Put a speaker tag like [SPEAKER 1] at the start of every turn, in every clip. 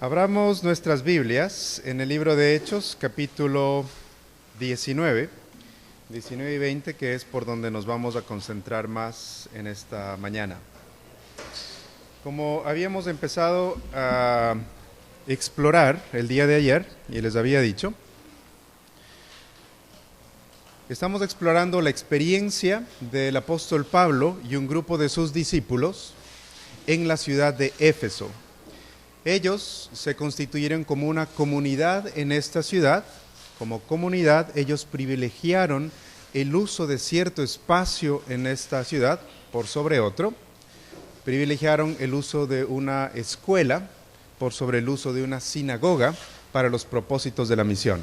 [SPEAKER 1] Abramos nuestras Biblias en el libro de Hechos, capítulo 19 y 20, que es por donde nos vamos a concentrar más en esta mañana. Como habíamos empezado a explorar el día de ayer, y les había dicho, estamos explorando la experiencia del apóstol Pablo y un grupo de sus discípulos en la ciudad de Éfeso. Ellos se constituyeron como una comunidad en esta ciudad. Como comunidad, ellos privilegiaron el uso de cierto espacio en esta ciudad por sobre otro. Privilegiaron el uso de una escuela por sobre el uso de una sinagoga para los propósitos de la misión.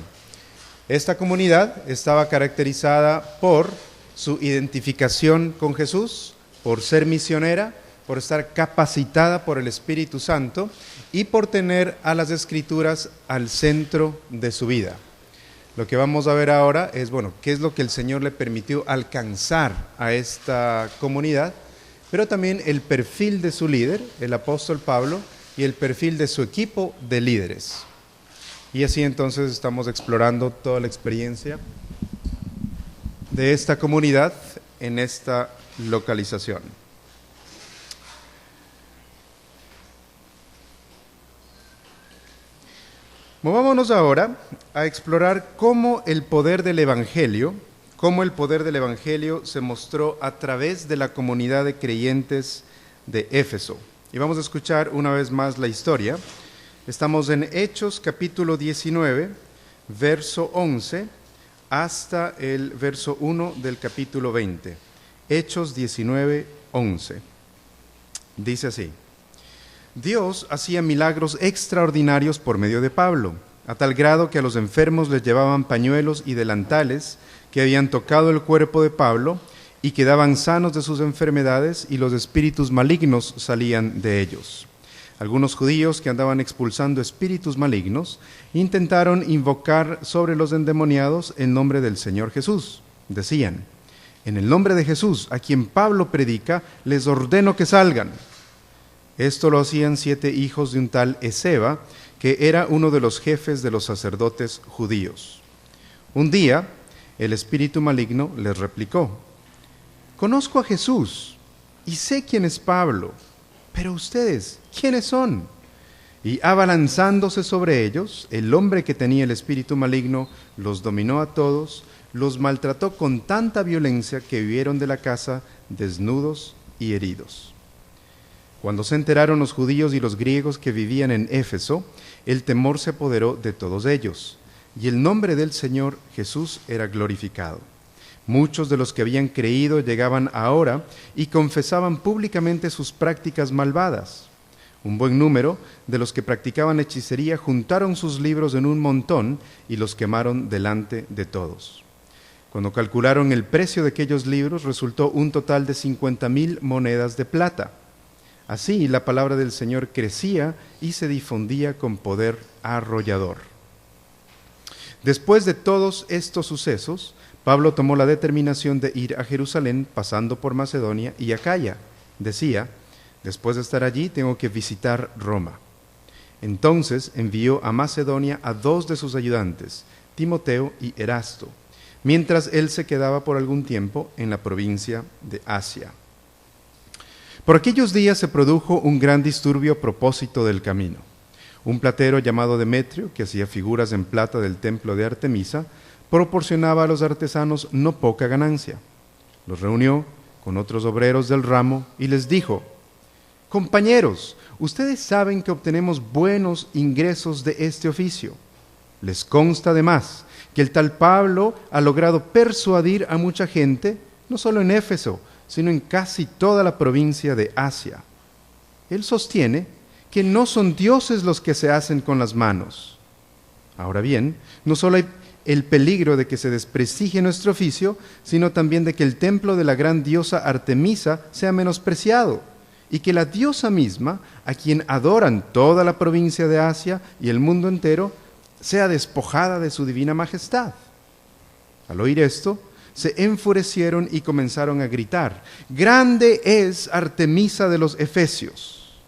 [SPEAKER 1] Esta comunidad estaba caracterizada por su identificación con Jesús, por ser misionera, por estar capacitada por el Espíritu Santo y por tener a las Escrituras al centro de su vida. Lo que vamos a ver ahora es, qué es lo que el Señor le permitió alcanzar a esta comunidad, pero también el perfil de su líder, el apóstol Pablo, y el perfil de su equipo de líderes. Y así entonces estamos explorando toda la experiencia de esta comunidad en esta localización. Movámonos ahora a explorar cómo el poder del Evangelio se mostró a través de la comunidad de creyentes de Éfeso. Y vamos a escuchar una vez más la historia. Estamos en Hechos capítulo 19, verso 11, hasta el verso 1 del capítulo 20. Hechos 19, 11. Dice así: Dios hacía milagros extraordinarios por medio de Pablo, a tal grado que a los enfermos les llevaban pañuelos y delantales que habían tocado el cuerpo de Pablo y quedaban sanos de sus enfermedades, y los espíritus malignos salían de ellos. Algunos judíos que andaban expulsando espíritus malignos intentaron invocar sobre los endemoniados el nombre del Señor Jesús. Decían: en el nombre de Jesús, a quien Pablo predica, les ordeno que salgan. Esto lo hacían 7 hijos de un tal Esceva, que era uno de los jefes de los sacerdotes judíos. Un día, el espíritu maligno les replicó: conozco a Jesús y sé quién es Pablo, pero ustedes, ¿quiénes son? Y abalanzándose sobre ellos, el hombre que tenía el espíritu maligno los dominó a todos, los maltrató con tanta violencia que huyeron de la casa desnudos y heridos. Cuando se enteraron los judíos y los griegos que vivían en Éfeso, el temor se apoderó de todos ellos, y el nombre del Señor Jesús era glorificado. Muchos de los que habían creído llegaban ahora y confesaban públicamente sus prácticas malvadas. Un buen número de los que practicaban hechicería juntaron sus libros en un montón y los quemaron delante de todos. Cuando calcularon el precio de aquellos libros, resultó un total de 50,000 monedas de plata. Así la palabra del Señor crecía y se difundía con poder arrollador. Después de todos estos sucesos, Pablo tomó la determinación de ir a Jerusalén, pasando por Macedonia y Acaya. Decía: después de estar allí tengo que visitar Roma. Entonces envió a Macedonia a 2 de sus ayudantes, Timoteo y Erasto, mientras él se quedaba por algún tiempo en la provincia de Asia. Por aquellos días se produjo un gran disturbio a propósito del camino. Un platero llamado Demetrio, que hacía figuras en plata del templo de Artemisa, proporcionaba a los artesanos no poca ganancia. Los reunió con otros obreros del ramo y les dijo: compañeros, ustedes saben que obtenemos buenos ingresos de este oficio. Les consta además que el tal Pablo ha logrado persuadir a mucha gente, no solo en Éfeso, sino en casi toda la provincia de Asia. Él sostiene que no son dioses los que se hacen con las manos. Ahora bien, no solo hay el peligro de que se desprestigie nuestro oficio, sino también de que el templo de la gran diosa Artemisa sea menospreciado, y que la diosa misma, a quien adoran toda la provincia de Asia y el mundo entero, sea despojada de su divina majestad. Al oír esto, se enfurecieron y comenzaron a gritar: grande es Artemisa de los Efesios.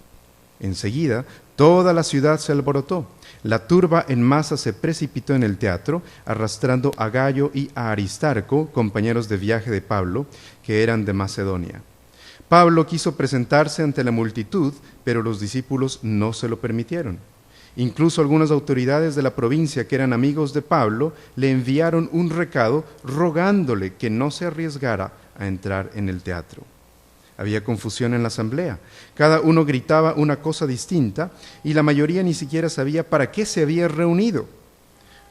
[SPEAKER 1] Enseguida, Toda la ciudad se alborotó. La turba en masa se precipitó en el teatro, arrastrando a Gayo y a Aristarco, compañeros de viaje de Pablo, que eran de Macedonia. Pablo quiso presentarse ante la multitud, pero los discípulos no se lo permitieron. Incluso algunas autoridades de la provincia que eran amigos de Pablo le enviaron un recado rogándole que no se arriesgara a entrar en el teatro. Había confusión en la asamblea. Cada uno gritaba una cosa distinta y la mayoría ni siquiera sabía para qué se había reunido.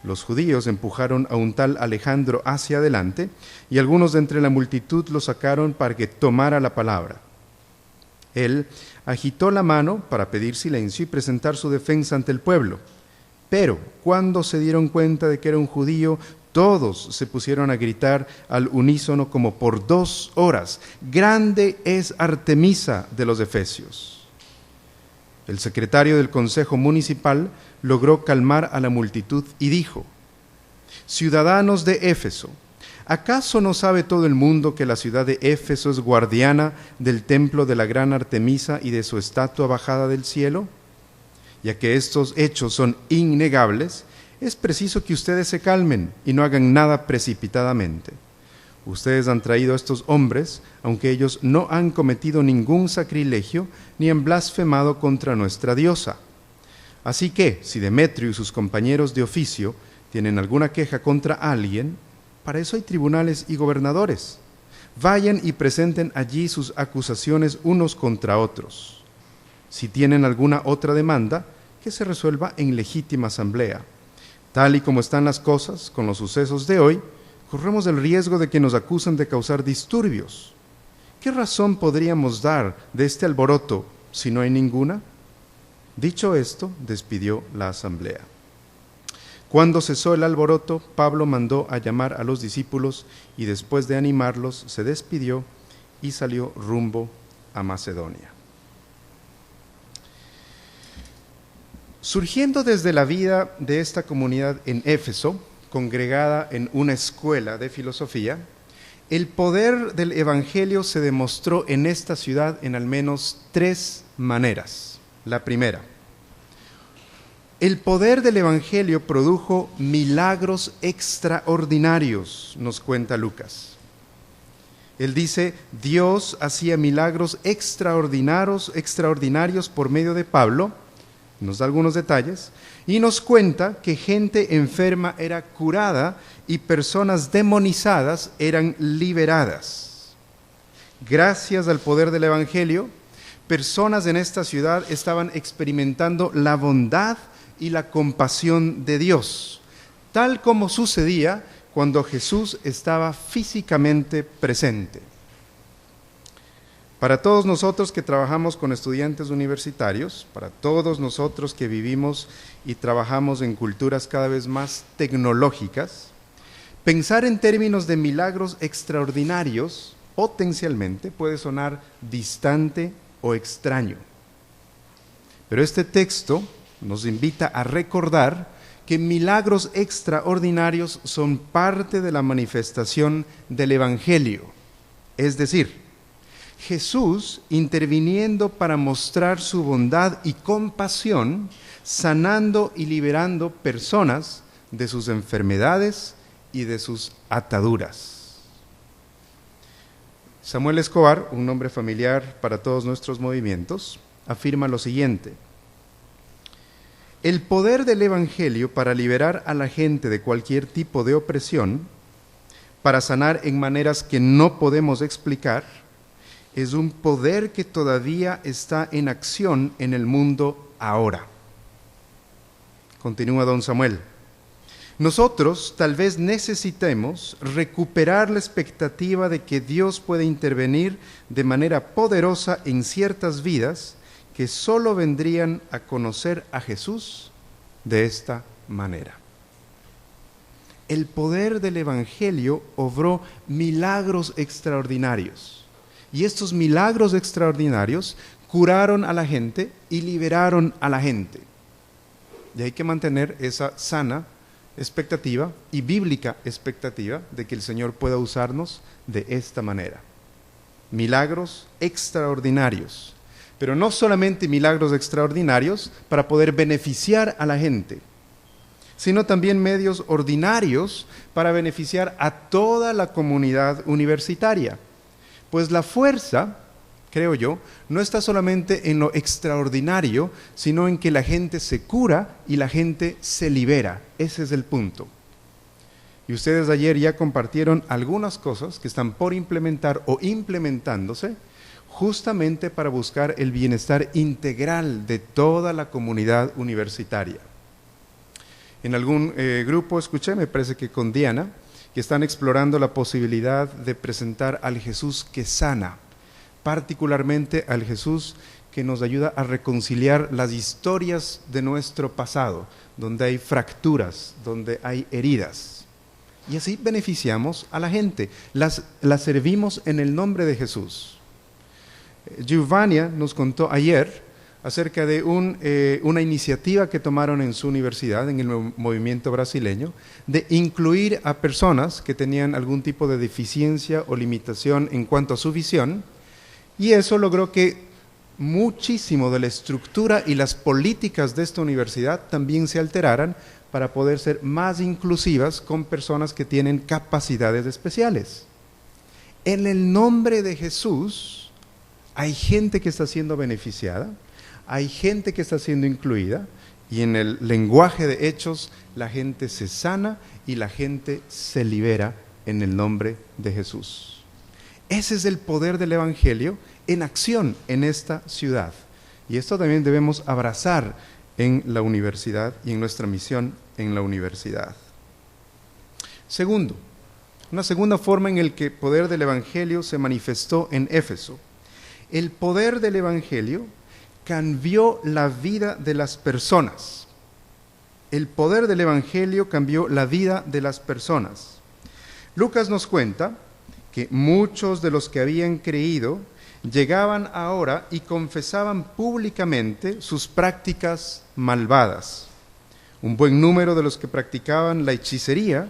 [SPEAKER 1] Los judíos empujaron a un tal Alejandro hacia adelante y algunos de entre la multitud lo sacaron para que tomara la palabra. Él agitó la mano para pedir silencio y presentar su defensa ante el pueblo. Pero cuando se dieron cuenta de que era un judío, todos se pusieron a gritar al unísono como por 2 horas: «¡Grande es Artemisa de los Efesios!». El secretario del consejo municipal logró calmar a la multitud y dijo: «Ciudadanos de Éfeso, ¿acaso no sabe todo el mundo que la ciudad de Éfeso es guardiana del templo de la gran Artemisa y de su estatua bajada del cielo? Ya que estos hechos son innegables, es preciso que ustedes se calmen y no hagan nada precipitadamente. Ustedes han traído a estos hombres, aunque ellos no han cometido ningún sacrilegio ni han blasfemado contra nuestra diosa. Así que, si Demetrio y sus compañeros de oficio tienen alguna queja contra alguien, para eso hay tribunales y gobernadores. Vayan y presenten allí sus acusaciones unos contra otros. Si tienen alguna otra demanda, que se resuelva en legítima asamblea. Tal y como están las cosas con los sucesos de hoy, corremos el riesgo de que nos acusen de causar disturbios. ¿Qué razón podríamos dar de este alboroto si no hay ninguna?». Dicho esto, despidió la asamblea. Cuando cesó el alboroto, Pablo mandó a llamar a los discípulos y después de animarlos, se despidió y salió rumbo a Macedonia. Surgiendo desde la vida de esta comunidad en Éfeso, congregada en una escuela de filosofía, el poder del Evangelio se demostró en esta ciudad en al menos 3 maneras. La primera: el poder del Evangelio produjo milagros extraordinarios, nos cuenta Lucas. Él dice: Dios hacía milagros extraordinarios por medio de Pablo. Nos da algunos detalles y nos cuenta que gente enferma era curada y personas demonizadas eran liberadas. Gracias al poder del Evangelio, personas en esta ciudad estaban experimentando la bondad y la compasión de Dios, tal como sucedía cuando Jesús estaba físicamente presente. Para todos nosotros que trabajamos con estudiantes universitarios, para todos nosotros que vivimos y trabajamos en culturas cada vez más tecnológicas, pensar en términos de milagros extraordinarios potencialmente puede sonar distante o extraño. Pero este texto nos invita a recordar que milagros extraordinarios son parte de la manifestación del Evangelio, es decir, Jesús interviniendo para mostrar su bondad y compasión, sanando y liberando personas de sus enfermedades y de sus ataduras. Samuel Escobar, un nombre familiar para todos nuestros movimientos, afirma lo siguiente: el poder del Evangelio para liberar a la gente de cualquier tipo de opresión, para sanar en maneras que no podemos explicar, es un poder que todavía está en acción en el mundo ahora. Continúa don Samuel: nosotros tal vez necesitemos recuperar la expectativa de que Dios puede intervenir de manera poderosa en ciertas vidas que solo vendrían a conocer a Jesús de esta manera. El poder del Evangelio obró milagros extraordinarios. Y estos milagros extraordinarios curaron a la gente y liberaron a la gente. Y hay que mantener esa sana expectativa y bíblica expectativa de que el Señor pueda usarnos de esta manera. Milagros extraordinarios. pero no solamente milagros extraordinarios para poder beneficiar a la gente, sino también medios ordinarios para beneficiar a toda la comunidad universitaria. Pues la fuerza, creo yo, no está solamente en lo extraordinario, sino en que la gente se cura y la gente se libera. Ese es el punto. Y ustedes ayer ya compartieron algunas cosas que están por implementar o implementándose justamente para buscar el bienestar integral de toda la comunidad universitaria. En algún grupo escuché, me parece que con Diana, que están explorando la posibilidad de presentar al Jesús que sana, particularmente al Jesús que nos ayuda a reconciliar las historias de nuestro pasado, donde hay fracturas, donde hay heridas. Y así beneficiamos a la gente, las servimos en el nombre de Jesús. Giovanni nos contó ayer acerca de una iniciativa que tomaron en su universidad, en el movimiento brasileño, de incluir a personas que tenían algún tipo de deficiencia o limitación en cuanto a su visión, y eso logró que muchísimo de la estructura y las políticas de esta universidad también se alteraran para poder ser más inclusivas con personas que tienen capacidades especiales. En el nombre de Jesús hay gente que está siendo beneficiada, hay gente que está siendo incluida, y en el lenguaje de Hechos la gente se sana y la gente se libera en el nombre de Jesús. Ese es el poder del Evangelio en acción en esta ciudad. Y esto también debemos abrazar en la universidad y en nuestra misión en la universidad. Segundo, una segunda forma en la que el poder del Evangelio se manifestó en Éfeso. El poder del Evangelio cambió la vida de las personas. El poder del Evangelio cambió la vida de las personas. Lucas nos cuenta que muchos de los que habían creído llegaban ahora y confesaban públicamente sus prácticas malvadas. Un buen número de los que practicaban la hechicería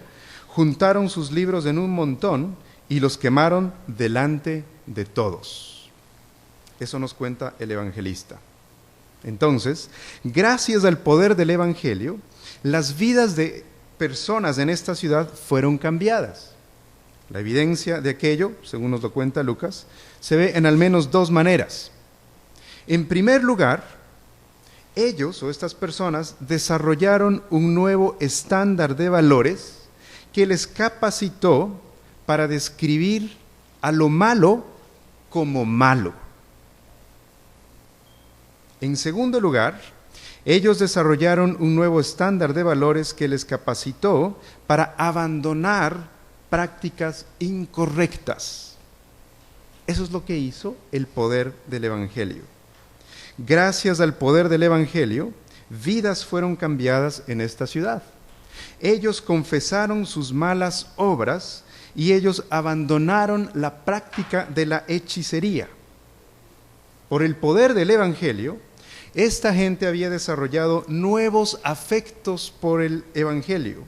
[SPEAKER 1] juntaron sus libros en un montón y los quemaron delante de todos. Eso nos cuenta el evangelista. Entonces, gracias al poder del Evangelio, las vidas de personas en esta ciudad fueron cambiadas. La evidencia de aquello, según nos lo cuenta Lucas, se ve en al menos dos maneras. En primer lugar, ellos o estas personas desarrollaron un nuevo estándar de valores que les capacitó para describir a lo malo como malo. En segundo lugar, ellos desarrollaron un nuevo estándar de valores que les capacitó para abandonar prácticas incorrectas. Eso es lo que hizo el poder del Evangelio. Gracias al poder del Evangelio, vidas fueron cambiadas en esta ciudad. Ellos confesaron sus malas obras y ellos abandonaron la práctica de la hechicería. Por el poder del Evangelio, esta gente había desarrollado nuevos afectos por el Evangelio,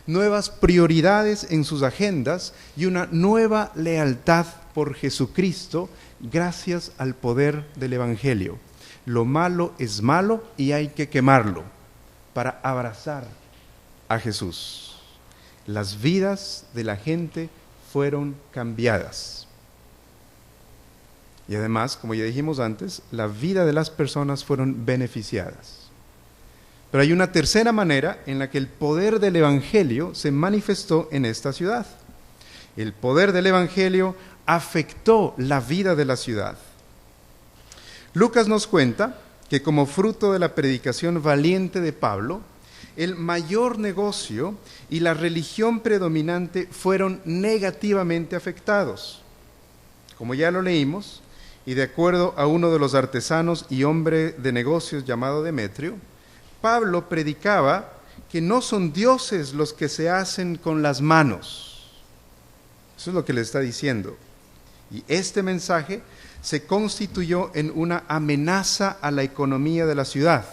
[SPEAKER 1] nuevas prioridades en sus agendas y una nueva lealtad por Jesucristo gracias al poder del Evangelio. Lo malo es malo y hay que quemarlo para abrazar a Jesús. Las vidas de la gente fueron cambiadas. Y además, como ya dijimos antes, la vida de las personas fueron beneficiadas. Pero hay una tercera manera en la que el poder del Evangelio se manifestó en esta ciudad. El poder del Evangelio afectó la vida de la ciudad. Lucas nos cuenta que como fruto de la predicación valiente de Pablo, el mayor negocio y la religión predominante fueron negativamente afectados. Como ya lo leímos, y de acuerdo a uno de los artesanos y hombre de negocios llamado Demetrio, Pablo predicaba que no son dioses los que se hacen con las manos. Eso es lo que le está diciendo. Y este mensaje se constituyó en una amenaza a la economía de la ciudad,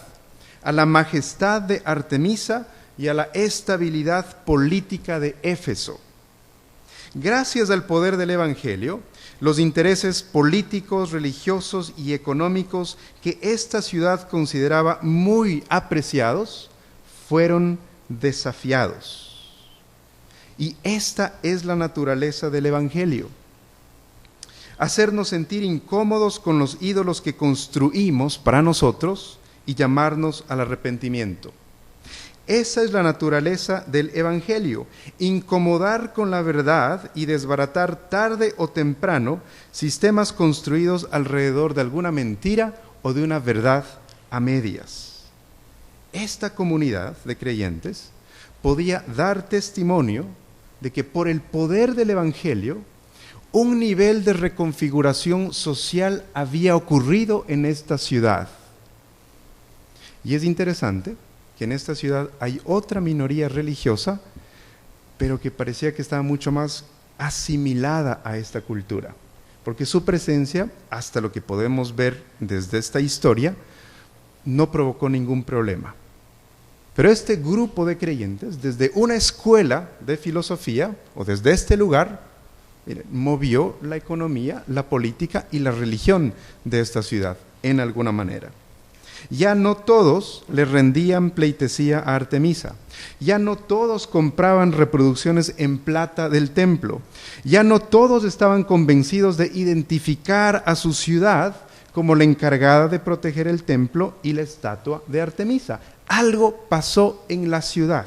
[SPEAKER 1] a la majestad de Artemisa y a la estabilidad política de Éfeso. Gracias al poder del Evangelio, Los intereses políticos, religiosos y económicos que esta ciudad consideraba muy apreciados fueron desafiados. Y esta es la naturaleza del Evangelio: hacernos sentir incómodos con los ídolos que construimos para nosotros y llamarnos al arrepentimiento. Esa es la naturaleza del Evangelio: incomodar con la verdad y desbaratar tarde o temprano sistemas construidos alrededor de alguna mentira o de una verdad a medias. Esta comunidad de creyentes podía dar testimonio de que por el poder del Evangelio, un nivel de reconfiguración social había ocurrido en esta ciudad. Y es interesante que en esta ciudad hay otra minoría religiosa, pero que parecía que estaba mucho más asimilada a esta cultura, porque su presencia, hasta lo que podemos ver desde esta historia, no provocó ningún problema. Pero este grupo de creyentes, desde una escuela de filosofía, o desde este lugar, movió la economía, la política y la religión de esta ciudad, en alguna manera. Ya no todos le rendían pleitesía a Artemisa, ya no todos compraban reproducciones en plata del templo, ya no todos estaban convencidos de identificar a su ciudad como la encargada de proteger el templo y la estatua de Artemisa. Algo pasó en la ciudad.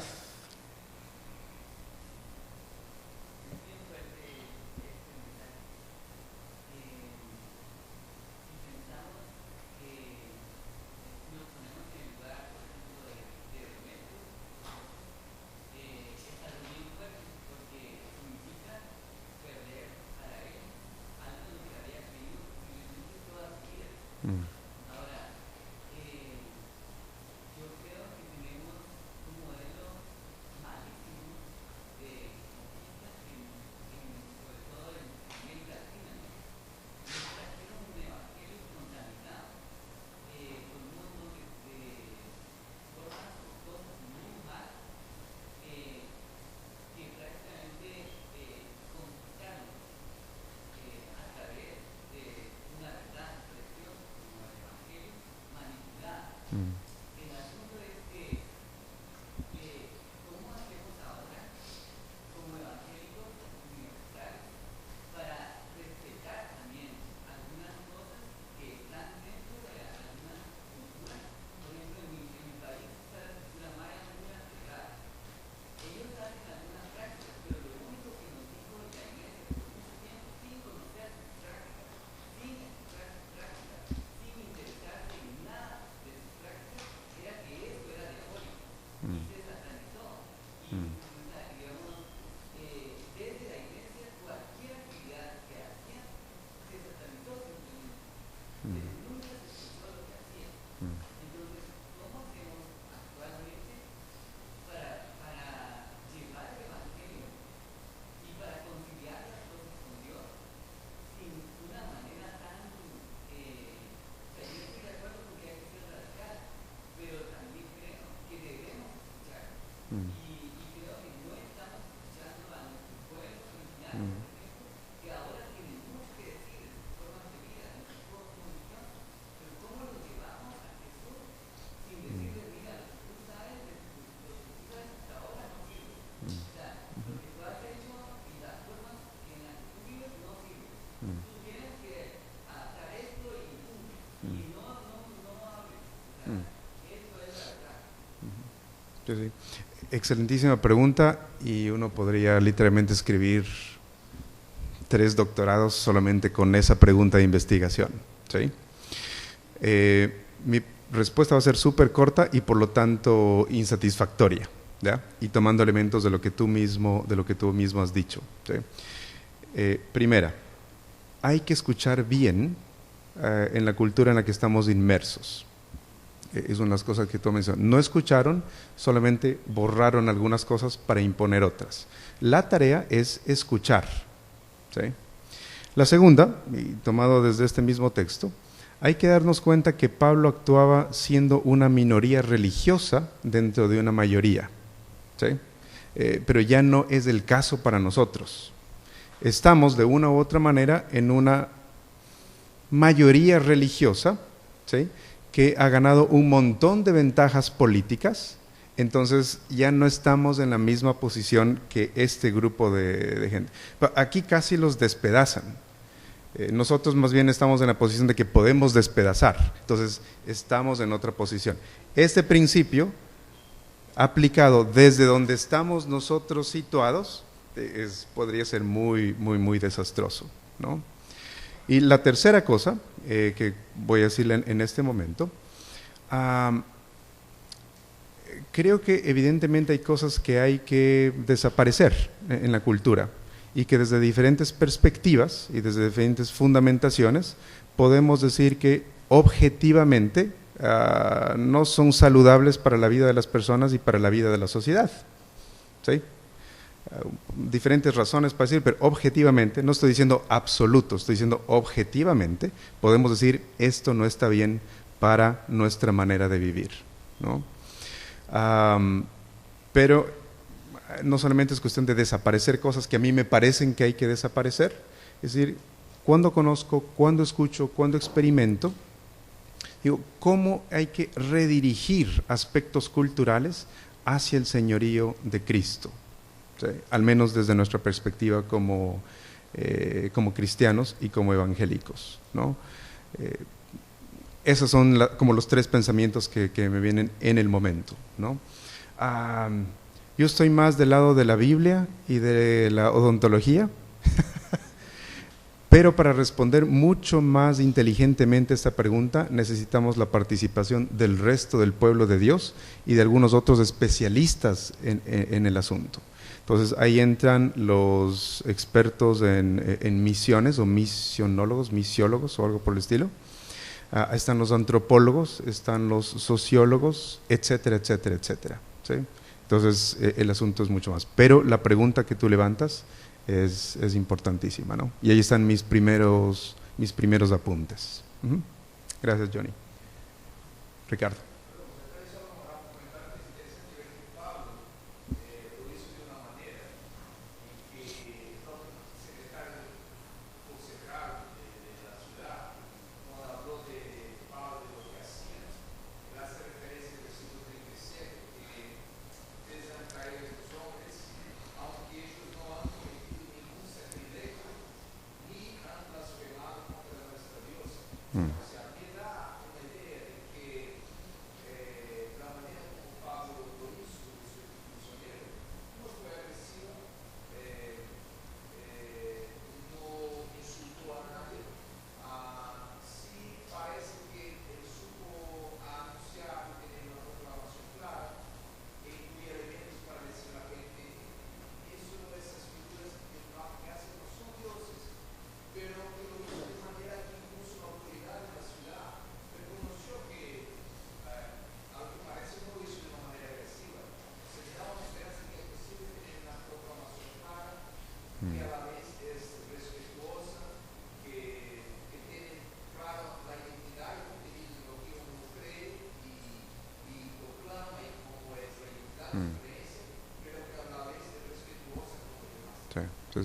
[SPEAKER 1] Sí, sí. Excelentísima pregunta, y uno podría literalmente escribir 3 doctorados solamente con esa pregunta de investigación, ¿sí? Mi respuesta va a ser súper corta y por lo tanto insatisfactoria, ¿ya? Y tomando elementos de lo que tú mismo has dicho, ¿sí? Primera, hay que escuchar bien en la cultura en la que estamos inmersos. Es una de las cosas que tú mencionas. No escucharon, solamente borraron algunas cosas para imponer otras. La tarea es escuchar, ¿sí? La segunda, y tomado desde este mismo texto, hay que darnos cuenta que Pablo actuaba siendo una minoría religiosa dentro de una mayoría, ¿sí? Pero ya no es el caso para nosotros. estamos de una u otra manera en una mayoría religiosa, ¿sí?, que ha ganado un montón de ventajas políticas. Entonces ya no estamos en la misma posición que este grupo de gente. Aquí casi los despedazan. Nosotros más bien estamos en la posición de que podemos despedazar. Entonces estamos en otra posición. Este principio, aplicado desde donde estamos nosotros situados, podría ser muy, muy, muy desastroso, ¿no? Y la tercera cosa que voy a decirle en este momento, creo que evidentemente hay cosas que hay que desaparecer en la cultura y que desde diferentes perspectivas y desde diferentes fundamentaciones podemos decir que objetivamente no son saludables para la vida de las personas y para la vida de la sociedad, ¿sí? Diferentes razones para decir, pero objetivamente, no estoy diciendo absoluto, estoy diciendo objetivamente, podemos decir esto no está bien para nuestra manera de vivir, ¿no? Pero no solamente es cuestión de desaparecer cosas que a mí me parecen que hay que desaparecer, es decir, cuando conozco, cuando escucho, cuando experimento, digo, ¿cómo hay que redirigir aspectos culturales hacia el señorío de Cristo? ¿Sí? Al menos desde nuestra perspectiva como cristianos y como evangélicos, ¿no? Esos son como los tres pensamientos que me vienen en el momento, ¿no? Yo estoy más del lado de la Biblia y de la odontología, pero para responder mucho más inteligentemente esta pregunta necesitamos la participación del resto del pueblo de Dios y de algunos otros especialistas en el asunto. Entonces ahí entran los expertos en misiones o misionólogos, misiólogos o algo por el estilo. Están los antropólogos, están los sociólogos, etcétera, etcétera, etcétera, ¿sí? Entonces el asunto es mucho más. Pero la pregunta que tú levantas es importantísima, ¿no? Y ahí están mis primeros apuntes. Gracias, Johnny. Ricardo.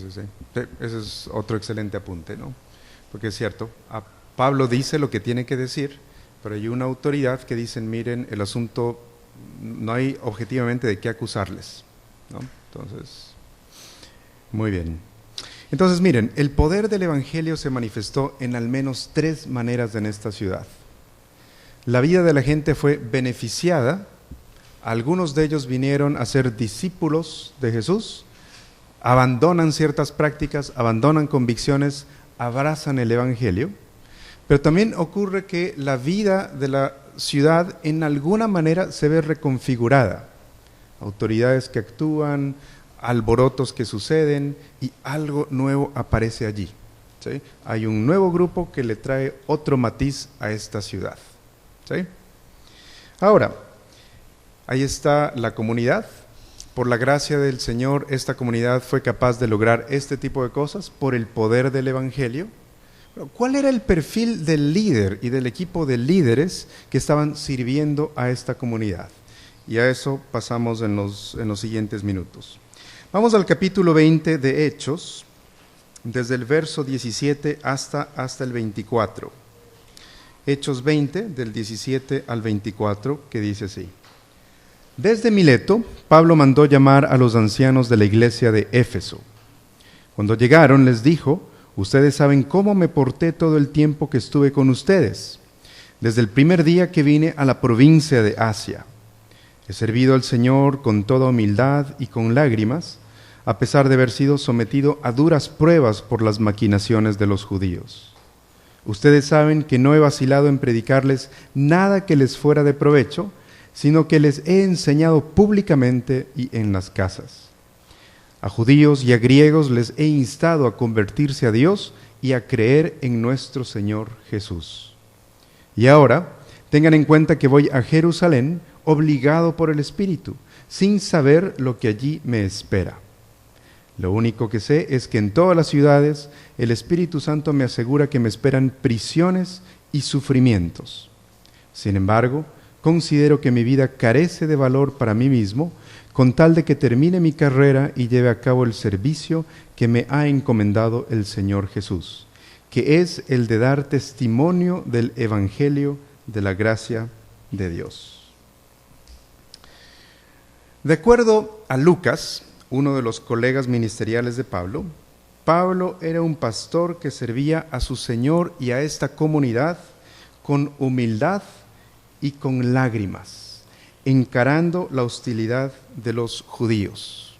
[SPEAKER 1] Sí. Ese es otro excelente apunte, ¿no? Porque es cierto, Pablo dice lo que tiene que decir, pero hay una autoridad que dice, miren, el asunto no hay objetivamente de qué acusarles, ¿no? Entonces, muy bien. Entonces, miren, el poder del Evangelio se manifestó en al menos 3 maneras en esta ciudad. La vida de la gente fue beneficiada, algunos de ellos vinieron a ser discípulos de Jesús, abandonan ciertas prácticas, abandonan convicciones, abrazan el Evangelio, pero también ocurre que la vida de la ciudad en alguna manera se ve reconfigurada. Autoridades que actúan, alborotos que suceden y algo nuevo aparece allí, ¿sí? Hay un nuevo grupo que le trae otro matiz a esta ciudad, ¿sí? Ahora, ahí está la comunidad. Por la gracia del Señor, esta comunidad fue capaz de lograr este tipo de cosas por el poder del Evangelio. ¿Cuál era el perfil del líder y del equipo de líderes que estaban sirviendo a esta comunidad? Y a eso pasamos en los siguientes minutos. Vamos al capítulo 20 de Hechos. desde el verso 17 hasta el 24. Hechos 20, del 17 al 24, que dice así. Desde Mileto, Pablo mandó llamar a los ancianos de la iglesia de Éfeso. Cuando llegaron, les dijo: ustedes saben cómo me porté todo el tiempo que estuve con ustedes, desde el primer día que vine a la provincia de Asia. He servido al Señor con toda humildad y con lágrimas, a pesar de haber sido sometido a duras pruebas por las maquinaciones de los judíos. Ustedes saben que no he vacilado en predicarles nada que les fuera de provecho, sino que les he enseñado públicamente y en las casas. A judíos y a griegos les he instado a convertirse a Dios y a creer en nuestro Señor Jesús. Y ahora, tengan en cuenta que voy a Jerusalén obligado por el Espíritu, sin saber lo que allí me espera. Lo único que sé es que en todas las ciudades el Espíritu Santo me asegura que me esperan prisiones y sufrimientos. Sin embargo, considero que mi vida carece de valor para mí mismo, con tal de que termine mi carrera y lleve a cabo el servicio que me ha encomendado el Señor Jesús, que es el de dar testimonio del Evangelio de la gracia de Dios. De acuerdo a Lucas, uno de los colegas ministeriales de Pablo, Pablo era un pastor que servía a su Señor y a esta comunidad con humildad y con lágrimas, encarando la hostilidad de los judíos.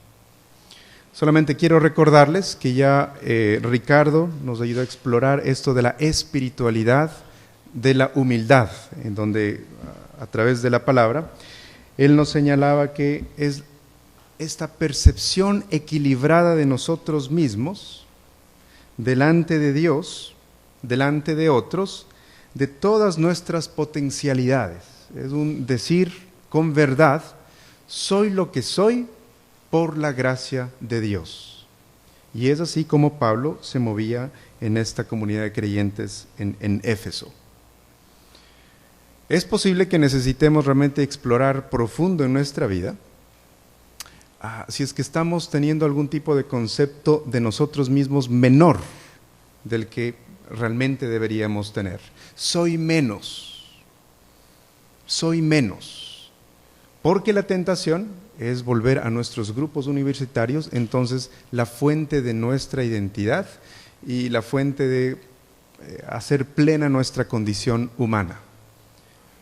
[SPEAKER 1] Solamente quiero recordarles que ya Ricardo nos ayudó a explorar esto de la espiritualidad de la humildad, en donde a través de la palabra, él nos señalaba que es esta percepción equilibrada de nosotros mismos, delante de Dios, delante de otros, de todas nuestras potencialidades. Es un decir con verdad: soy lo que soy por la gracia de Dios. Y es así como Pablo se movía en esta comunidad de creyentes en Éfeso. Es posible que necesitemos realmente explorar profundo en nuestra vida si es que estamos teniendo algún tipo de concepto de nosotros mismos menor del que realmente deberíamos tener. Soy menos, porque la tentación es volver a nuestros grupos universitarios, entonces la fuente de nuestra identidad y la fuente de hacer plena nuestra condición humana.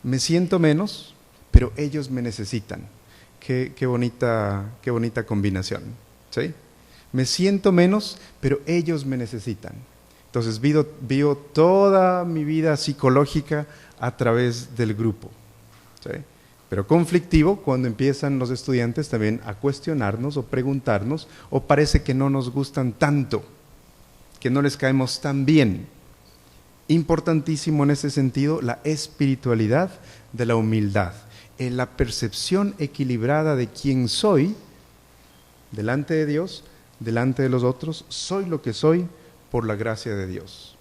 [SPEAKER 1] Me siento menos, pero ellos me necesitan. Qué bonita combinación, ¿sí? Me siento menos, pero ellos me necesitan. Entonces vivo toda mi vida psicológica a través del grupo, ¿sí? Pero conflictivo cuando empiezan los estudiantes también a cuestionarnos o preguntarnos, o parece que no nos gustan tanto, que no les caemos tan bien. Importantísimo en ese sentido la espiritualidad de la humildad. En la percepción equilibrada de quién soy, delante de Dios, delante de los otros, soy lo que soy por la gracia de Dios.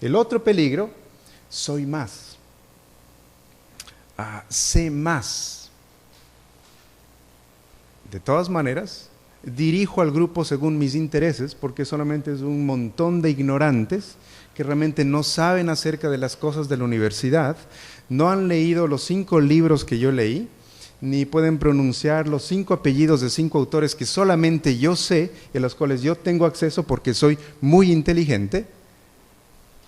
[SPEAKER 1] El otro peligro, soy más, sé más. De todas maneras, dirijo al grupo según mis intereses, porque solamente es un montón de ignorantes que realmente no saben acerca de las cosas de la universidad, no han leído los 5 libros que yo leí, ni pueden pronunciar los 5 apellidos de 5 autores que solamente yo sé, y a los cuales yo tengo acceso porque soy muy inteligente.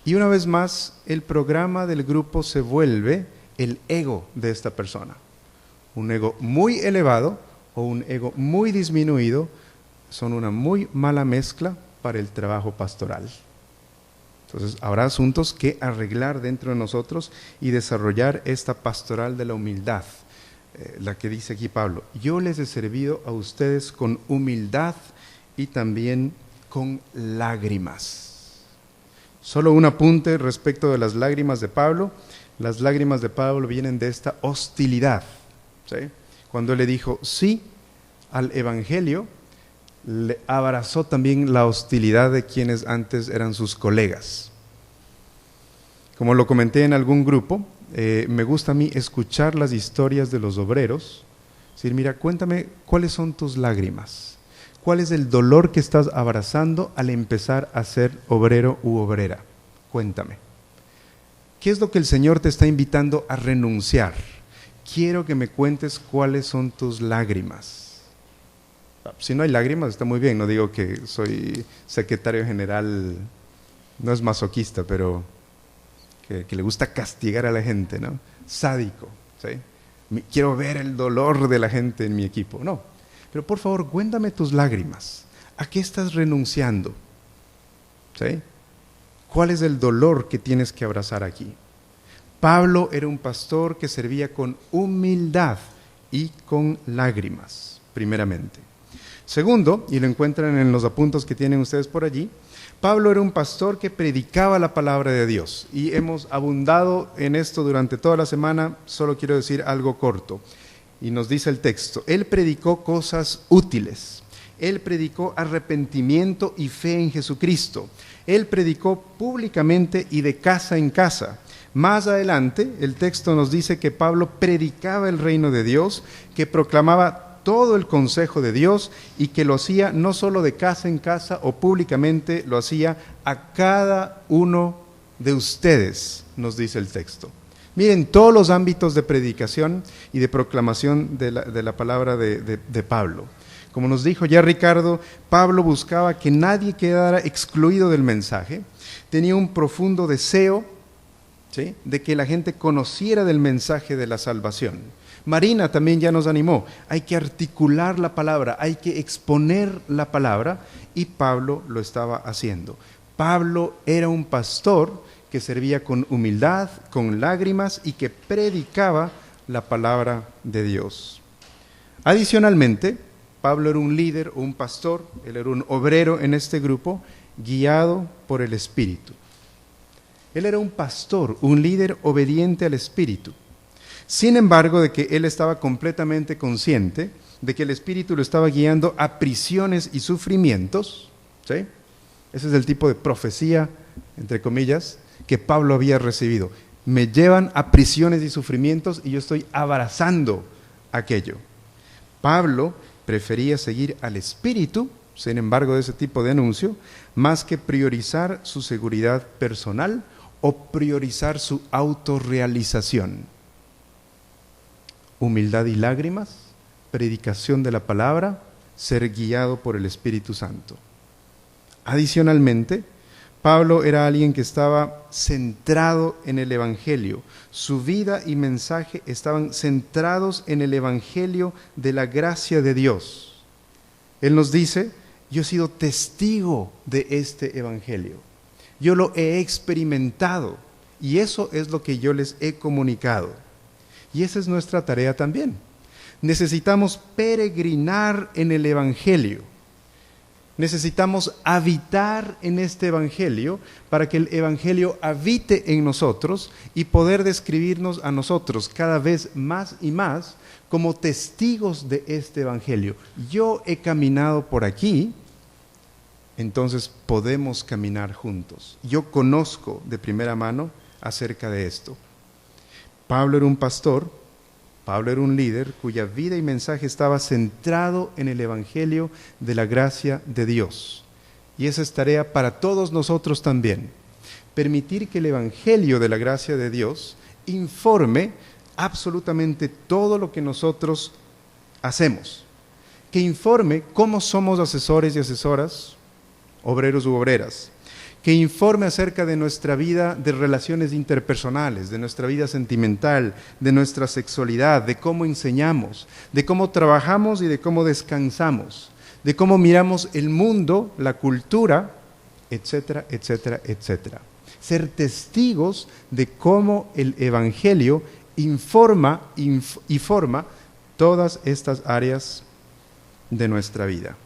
[SPEAKER 1] Y una vez más, el programa del grupo se vuelve el ego de esta persona. Un ego muy elevado o un ego muy disminuido son una muy mala mezcla para el trabajo pastoral. Entonces habrá asuntos que arreglar dentro de nosotros y desarrollar esta pastoral de la humildad, la que dice aquí Pablo: yo les he servido a ustedes con humildad y también con lágrimas. Solo un apunte respecto de las lágrimas de Pablo. Las lágrimas de Pablo vienen de esta hostilidad, ¿sí? Cuando él le dijo sí al Evangelio, le abrazó también la hostilidad de quienes antes eran sus colegas. Como lo comenté en algún grupo, me gusta a mí escuchar las historias de los obreros. Es decir, mira, cuéntame cuáles son tus lágrimas, ¿Cuál es el dolor que estás abrazando al empezar a ser obrero u obrera? Cuéntame. ¿Qué es lo que el Señor te está invitando a renunciar? Quiero que me cuentes cuáles son tus lágrimas. Si no hay lágrimas, está muy bien. No digo que soy secretario general, no es masoquista, pero que le gusta castigar a la gente, ¿no? Sádico, ¿sí? Quiero ver el dolor de la gente en mi equipo. No, pero por favor, cuéntame tus lágrimas. ¿A qué estás renunciando? ¿Sí? ¿Cuál es el dolor que tienes que abrazar aquí? Pablo era un pastor que servía con humildad y con lágrimas, primeramente. Segundo, y lo encuentran en los apuntes que tienen ustedes por allí, Pablo era un pastor que predicaba la palabra de Dios. Y hemos abundado en esto durante toda la semana, solo quiero decir algo corto. Y nos dice el texto, él predicó cosas útiles. Él predicó arrepentimiento y fe en Jesucristo. Él predicó públicamente y de casa en casa. Más adelante, el texto nos dice que Pablo predicaba el reino de Dios, que proclamaba todo el consejo de Dios y que lo hacía no solo de casa en casa o públicamente, lo hacía a cada uno de ustedes, nos dice el texto. Miren todos los ámbitos de predicación y de proclamación de la palabra de Pablo. Como nos dijo ya Ricardo, Pablo buscaba que nadie quedara excluido del mensaje, tenía un profundo deseo, ¿sí?, de que la gente conociera del mensaje de la salvación. Marina también ya nos animó, hay que articular la palabra, hay que exponer la palabra, y Pablo lo estaba haciendo. Pablo era un pastor que servía con humildad, con lágrimas y que predicaba la palabra de Dios. Adicionalmente, Pablo era un líder o un pastor, él era un obrero en este grupo, guiado por el Espíritu. Él era un pastor, un líder obediente al Espíritu. Sin embargo, de que él estaba completamente consciente de que el Espíritu lo estaba guiando a prisiones y sufrimientos, ¿sí? Ese es el tipo de profecía, entre comillas, que Pablo había recibido. Me llevan a prisiones y sufrimientos y yo estoy abrazando aquello. Pablo prefería seguir al Espíritu, sin embargo, de ese tipo de anuncio, más que priorizar su seguridad personal o priorizar su autorrealización. Humildad y lágrimas, predicación de la palabra, ser guiado por el Espíritu Santo. Adicionalmente, Pablo era alguien que estaba centrado en el Evangelio. Su vida y mensaje estaban centrados en el Evangelio de la gracia de Dios. Él nos dice, yo he sido testigo de este Evangelio. Yo lo he experimentado y eso es lo que yo les he comunicado. Y esa es nuestra tarea también. Necesitamos peregrinar en el Evangelio. Necesitamos habitar en este Evangelio para que el Evangelio habite en nosotros y poder describirnos a nosotros cada vez más y más como testigos de este Evangelio. Yo he caminado por aquí, entonces podemos caminar juntos. Yo conozco de primera mano acerca de esto. Pablo era un pastor, Pablo era un líder cuya vida y mensaje estaba centrado en el Evangelio de la gracia de Dios. Y esa es tarea para todos nosotros también. Permitir que el Evangelio de la gracia de Dios informe absolutamente todo lo que nosotros hacemos. Que informe cómo somos asesores y asesoras, obreros u obreras. Que informe acerca de nuestra vida de relaciones interpersonales, de nuestra vida sentimental, de nuestra sexualidad, de cómo enseñamos, de cómo trabajamos y de cómo descansamos, de cómo miramos el mundo, la cultura, etcétera, etcétera, etcétera. Ser testigos de cómo el Evangelio informa y forma todas estas áreas de nuestra vida.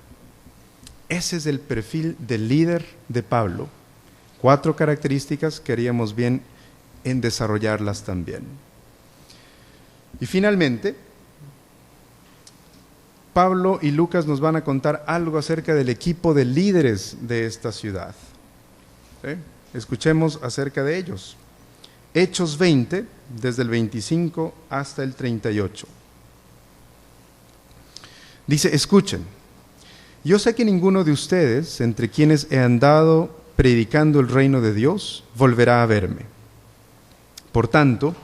[SPEAKER 1] Ese es el perfil del líder de Pablo. 4 características que haríamos bien en desarrollarlas también. Y finalmente, Pablo y Lucas nos van a contar algo acerca del equipo de líderes de esta ciudad. ¿Sí? Escuchemos acerca de ellos. Hechos 20, desde el 25 hasta el 38. Dice, escuchen. Yo sé que ninguno de ustedes, entre quienes he andado predicando el reino de Dios, volverá a verme. Por tanto,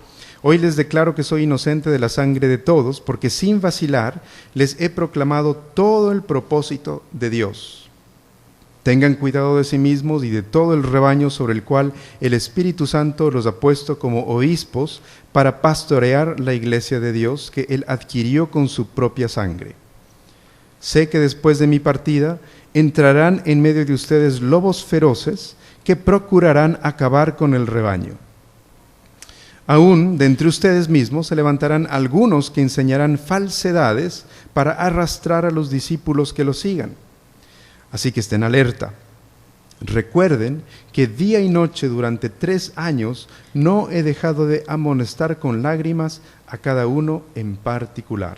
[SPEAKER 1] hoy les declaro que soy inocente de la sangre de todos, porque sin vacilar les he proclamado todo el propósito de Dios. Tengan cuidado de sí mismos y de todo el rebaño sobre el cual el Espíritu Santo los ha puesto como obispos para pastorear la iglesia de Dios que Él adquirió con su propia sangre. Sé que después de mi partida entrarán en medio de ustedes lobos feroces que procurarán acabar con el rebaño. Aún de entre ustedes mismos se levantarán algunos que enseñarán falsedades para arrastrar a los discípulos que los sigan. Así que estén alerta. Recuerden que día y noche durante 3 años no he dejado de amonestar con lágrimas a cada uno en particular.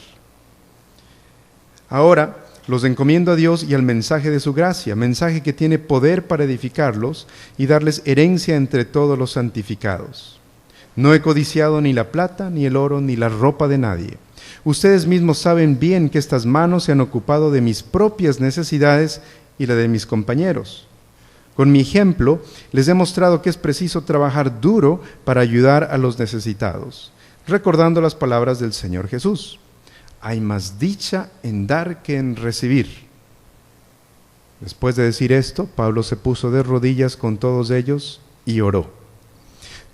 [SPEAKER 1] Ahora los encomiendo a Dios y al mensaje de su gracia, mensaje que tiene poder para edificarlos y darles herencia entre todos los santificados. No he codiciado ni la plata, ni el oro, ni la ropa de nadie. Ustedes mismos saben bien que estas manos se han ocupado de mis propias necesidades y la de mis compañeros. Con mi ejemplo, les he mostrado que es preciso trabajar duro para ayudar a los necesitados, recordando las palabras del Señor Jesús. Hay más dicha en dar que en recibir. Después de decir esto, Pablo se puso de rodillas con todos ellos y oró.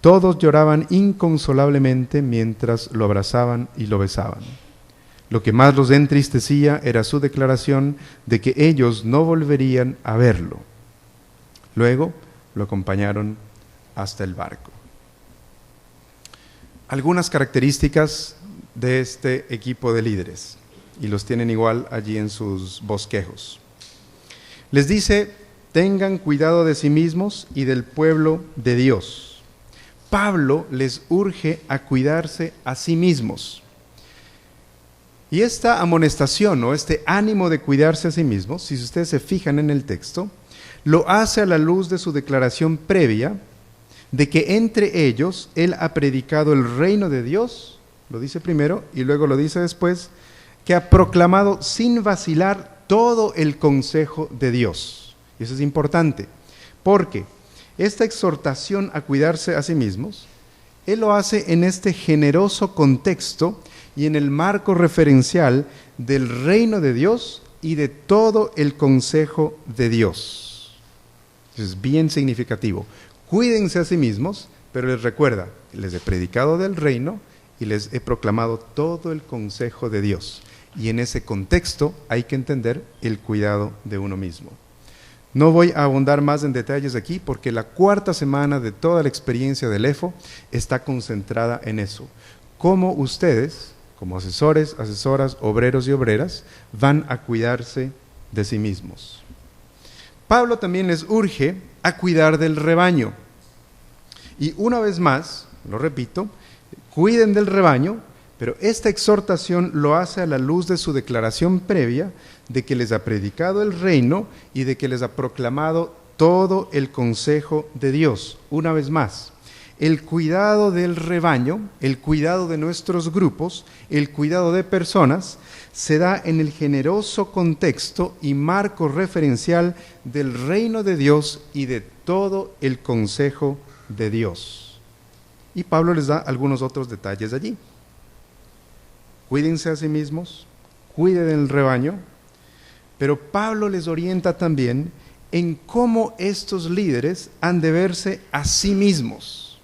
[SPEAKER 1] Todos lloraban inconsolablemente mientras lo abrazaban y lo besaban. Lo que más los entristecía era su declaración de que ellos no volverían a verlo. Luego lo acompañaron hasta el barco. Algunas características de este equipo de líderes, y los tienen igual allí en sus bosquejos. Les dice, tengan cuidado de sí mismos y del pueblo de Dios. Pablo les urge a cuidarse a sí mismos. Y esta amonestación o este ánimo de cuidarse a sí mismos, si ustedes se fijan en el texto, lo hace a la luz de su declaración previa de que entre ellos él ha predicado el reino de Dios. Lo dice primero y luego lo dice después, que ha proclamado sin vacilar todo el consejo de Dios. Y eso es importante, porque esta exhortación a cuidarse a sí mismos, él lo hace en este generoso contexto y en el marco referencial del reino de Dios y de todo el consejo de Dios. Eso es bien significativo. Cuídense a sí mismos, pero les recuerda, les he predicado del reino y les he proclamado todo el consejo de Dios. Y en ese contexto hay que entender el cuidado de uno mismo. No voy a abundar más en detalles aquí porque la 4ª semana de toda la experiencia del EFO está concentrada en eso. Cómo ustedes, como asesores, asesoras, obreros y obreras, van a cuidarse de sí mismos. Pablo también les urge a cuidar del rebaño. Y una vez más, lo repito, cuiden del rebaño, pero esta exhortación lo hace a la luz de su declaración previa de que les ha predicado el reino y de que les ha proclamado todo el consejo de Dios. Una vez más, el cuidado del rebaño, el cuidado de nuestros grupos, el cuidado de personas, se da en el generoso contexto y marco referencial del reino de Dios y de todo el consejo de Dios. Y Pablo les da algunos otros detalles allí. Cuídense a sí mismos, cuiden del rebaño, pero Pablo les orienta también en cómo estos líderes han de verse a sí mismos.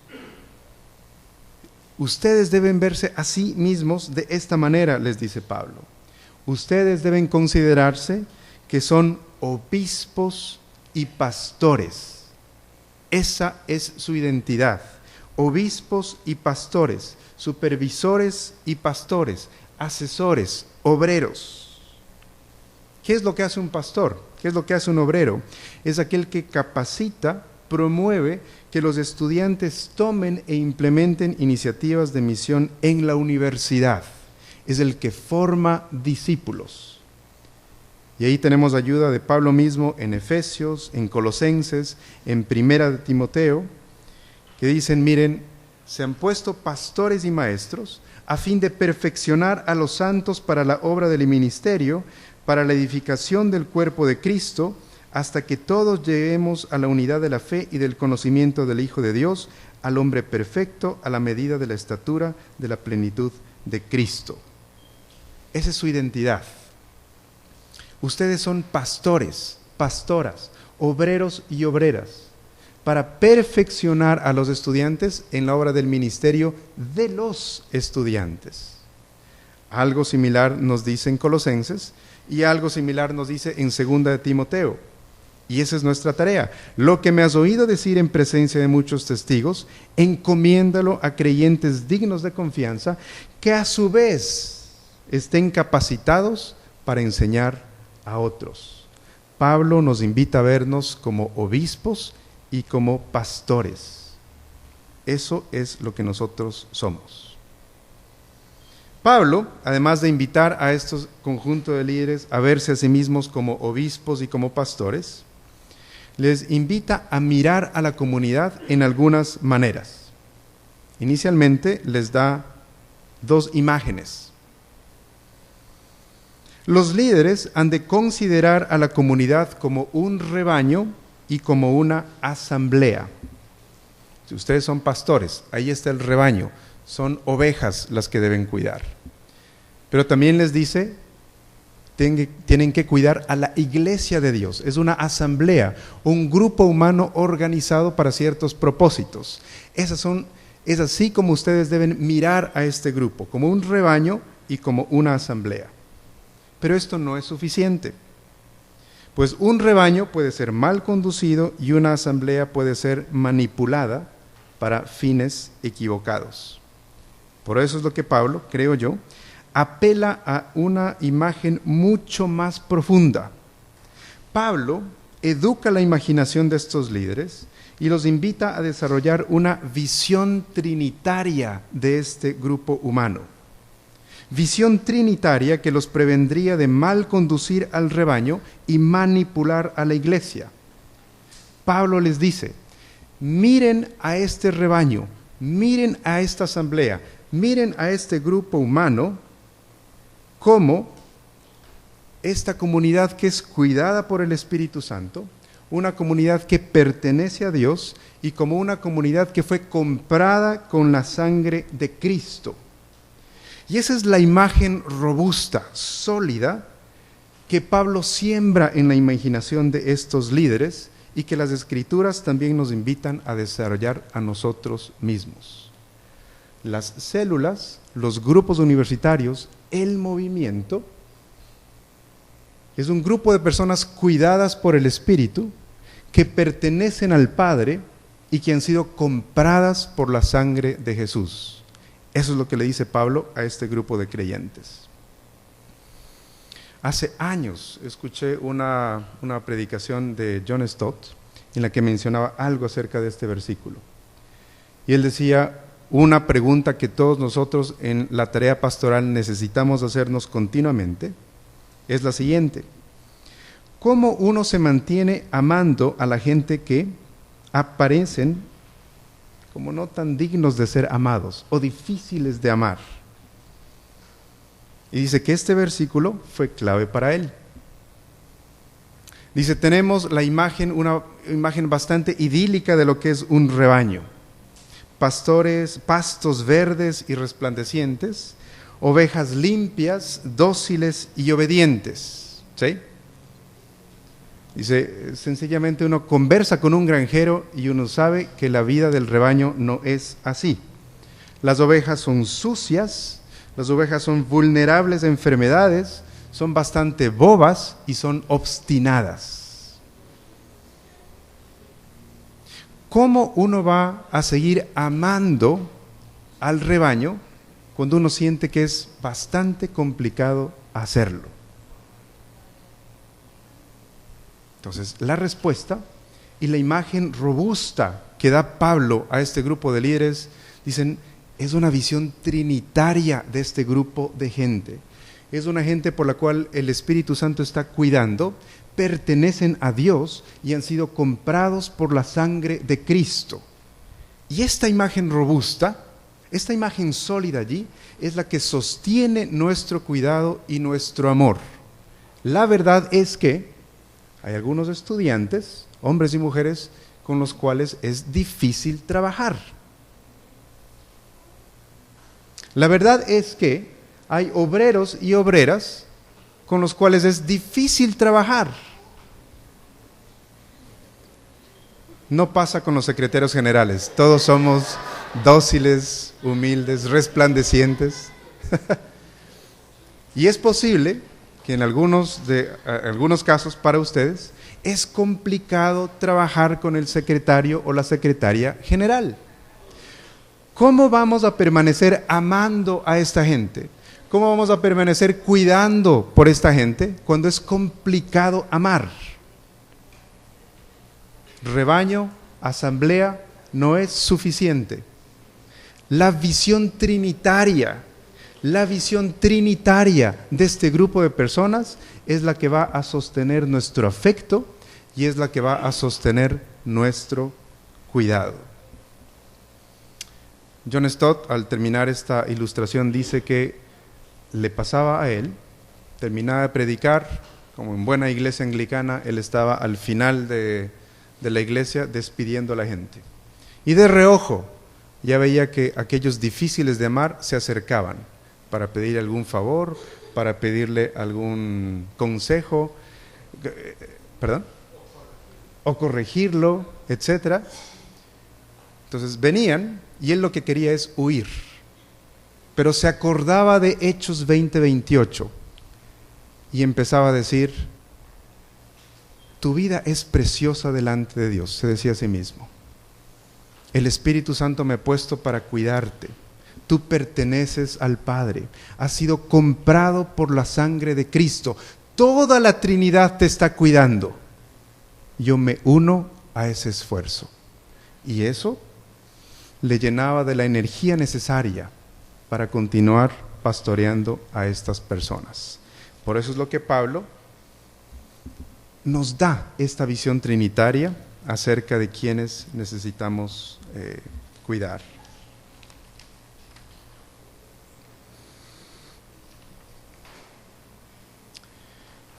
[SPEAKER 1] Ustedes deben verse a sí mismos de esta manera, les dice Pablo. Ustedes deben considerarse que son obispos y pastores. Esa es su identidad. Obispos y pastores, supervisores y pastores, asesores, obreros. ¿Qué es lo que hace un pastor? ¿Qué es lo que hace un obrero? Es aquel que capacita, promueve que los estudiantes tomen e implementen iniciativas de misión en la universidad. Es el que forma discípulos. Y ahí tenemos ayuda de Pablo mismo en Efesios, en Colosenses, en Primera de Timoteo, que dicen, miren, se han puesto pastores y maestros a fin de perfeccionar a los santos para la obra del ministerio, para la edificación del cuerpo de Cristo, hasta que todos lleguemos a la unidad de la fe y del conocimiento del Hijo de Dios, al hombre perfecto, a la medida de la estatura de la plenitud de Cristo. Esa es su identidad. Ustedes son pastores, pastoras, obreros y obreras, para perfeccionar a los estudiantes en la obra del ministerio de los estudiantes. Algo similar nos dice en Colosenses y algo similar nos dice en 2 de Timoteo. Y esa es nuestra tarea. Lo que me has oído decir en presencia de muchos testigos, encomiéndalo a creyentes dignos de confianza, que a su vez estén capacitados para enseñar a otros. Pablo nos invita a vernos como obispos y como pastores. Eso es lo que nosotros somos. Pablo, además de invitar a estos conjunto de líderes a verse a sí mismos como obispos y como pastores, les invita a mirar a la comunidad en algunas maneras. Inicialmente les da 2 imágenes. Los líderes han de considerar a la comunidad como un rebaño y como una asamblea. Si ustedes son pastores, ahí está el rebaño, son ovejas las que deben cuidar. Pero también les dice, tienen que cuidar a la iglesia de Dios. Es una asamblea, un grupo humano organizado para ciertos propósitos. Es así como ustedes deben mirar a este grupo, como un rebaño y como una asamblea. Pero esto no es suficiente, pues un rebaño puede ser mal conducido y una asamblea puede ser manipulada para fines equivocados. Por eso es lo que Pablo, creo yo, apela a una imagen mucho más profunda. Pablo educa la imaginación de estos líderes y los invita a desarrollar una visión trinitaria de este grupo humano. Visión trinitaria que los prevendría de mal conducir al rebaño y manipular a la iglesia. Pablo les dice, miren a este rebaño, miren a esta asamblea, miren a este grupo humano como esta comunidad que es cuidada por el Espíritu Santo, una comunidad que pertenece a Dios y como una comunidad que fue comprada con la sangre de Cristo. Y esa es la imagen robusta, sólida, que Pablo siembra en la imaginación de estos líderes y que las Escrituras también nos invitan a desarrollar a nosotros mismos. Las células, los grupos universitarios, el movimiento, es un grupo de personas cuidadas por el Espíritu que pertenecen al Padre y que han sido compradas por la sangre de Jesús. Eso es lo que le dice Pablo a este grupo de creyentes. Hace años escuché una predicación de John Stott en la que mencionaba algo acerca de este versículo. Y él decía, una pregunta que todos nosotros en la tarea pastoral necesitamos hacernos continuamente es la siguiente: ¿cómo uno se mantiene amando a la gente que aparecen como no tan dignos de ser amados o difíciles de amar? Y dice que este versículo fue clave para él. Dice, tenemos la imagen, una imagen bastante idílica de lo que es un rebaño. Pastores, pastos verdes y resplandecientes, ovejas limpias, dóciles y obedientes. ¿Sí? Dice, sencillamente uno conversa con un granjero y uno sabe que la vida del rebaño no es así. Las ovejas son sucias, las ovejas son vulnerables a enfermedades, son bastante bobas y son obstinadas. ¿Cómo uno va a seguir amando al rebaño cuando uno siente que es bastante complicado hacerlo? Entonces, la respuesta y la imagen robusta que da Pablo a este grupo de líderes, dicen, es una visión trinitaria de este grupo de gente. Es una gente por la cual el Espíritu Santo está cuidando, pertenecen a Dios y han sido comprados por la sangre de Cristo. Y esta imagen robusta, esta imagen sólida allí, es la que sostiene nuestro cuidado y nuestro amor. La verdad es que hay algunos estudiantes, hombres y mujeres, con los cuales es difícil trabajar. La verdad es que hay obreros y obreras con los cuales es difícil trabajar. No pasa con los secretarios generales, todos somos dóciles, humildes, resplandecientes. Y es posible que en algunos casos para ustedes es complicado trabajar con el secretario o la secretaria general. ¿Cómo vamos a permanecer amando a esta gente? ¿Cómo vamos a permanecer cuidando por esta gente cuando es complicado amar? Rebaño, asamblea, no es suficiente. La visión trinitaria de este grupo de personas es la que va a sostener nuestro afecto y es la que va a sostener nuestro cuidado. John Stott, al terminar esta ilustración, dice que le pasaba a él, terminaba de predicar, como en buena iglesia anglicana, él estaba al final de la iglesia despidiendo a la gente. Y de reojo ya veía que aquellos difíciles de amar se acercaban para pedir algún favor, para pedirle algún consejo, o corregirlo, etc. Entonces venían y él lo que quería es huir. Pero se acordaba de Hechos 20:28 y empezaba a decir: tu vida es preciosa delante de Dios, se decía a sí mismo. El Espíritu Santo me ha puesto para cuidarte. Tú perteneces al Padre, has sido comprado por la sangre de Cristo. Toda la Trinidad te está cuidando. Yo me uno a ese esfuerzo. Y eso le llenaba de la energía necesaria para continuar pastoreando a estas personas. Por eso es lo que Pablo nos da esta visión trinitaria acerca de quienes necesitamos cuidar.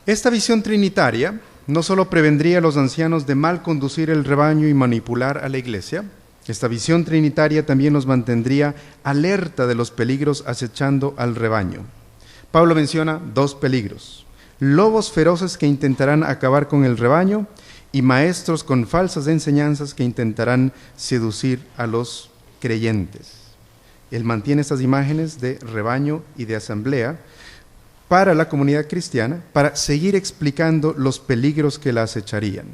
[SPEAKER 1] Esta visión trinitaria no solo prevendría a los ancianos de mal conducir el rebaño y manipular a la iglesia, esta visión trinitaria también nos mantendría alerta de los peligros acechando al rebaño. Pablo menciona dos peligros: lobos feroces que intentarán acabar con el rebaño y maestros con falsas enseñanzas que intentarán seducir a los creyentes. Él mantiene estas imágenes de rebaño y de asamblea para la comunidad cristiana, para seguir explicando los peligros que la acecharían.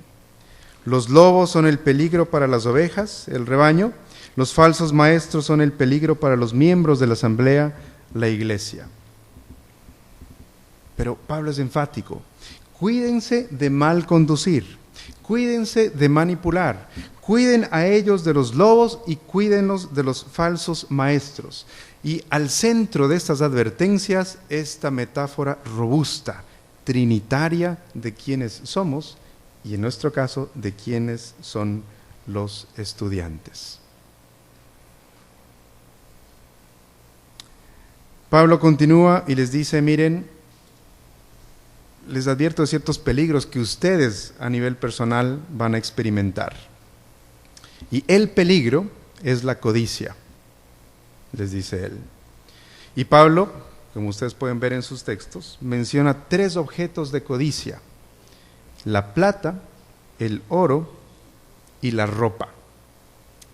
[SPEAKER 1] Los lobos son el peligro para las ovejas, el rebaño. Los falsos maestros son el peligro para los miembros de la asamblea, la iglesia. Pero Pablo es enfático: cuídense de mal conducir, cuídense de manipular, cuiden a ellos de los lobos y cuídenlos de los falsos maestros. Y al centro de estas advertencias, esta metáfora robusta, trinitaria de quienes somos y en nuestro caso de quienes son los estudiantes. Pablo continúa y les dice: miren, les advierto de ciertos peligros que ustedes a nivel personal van a experimentar. Y el peligro es la codicia, les dice él. Y Pablo, como ustedes pueden ver en sus textos, menciona 3 objetos de codicia: la plata, el oro y la ropa.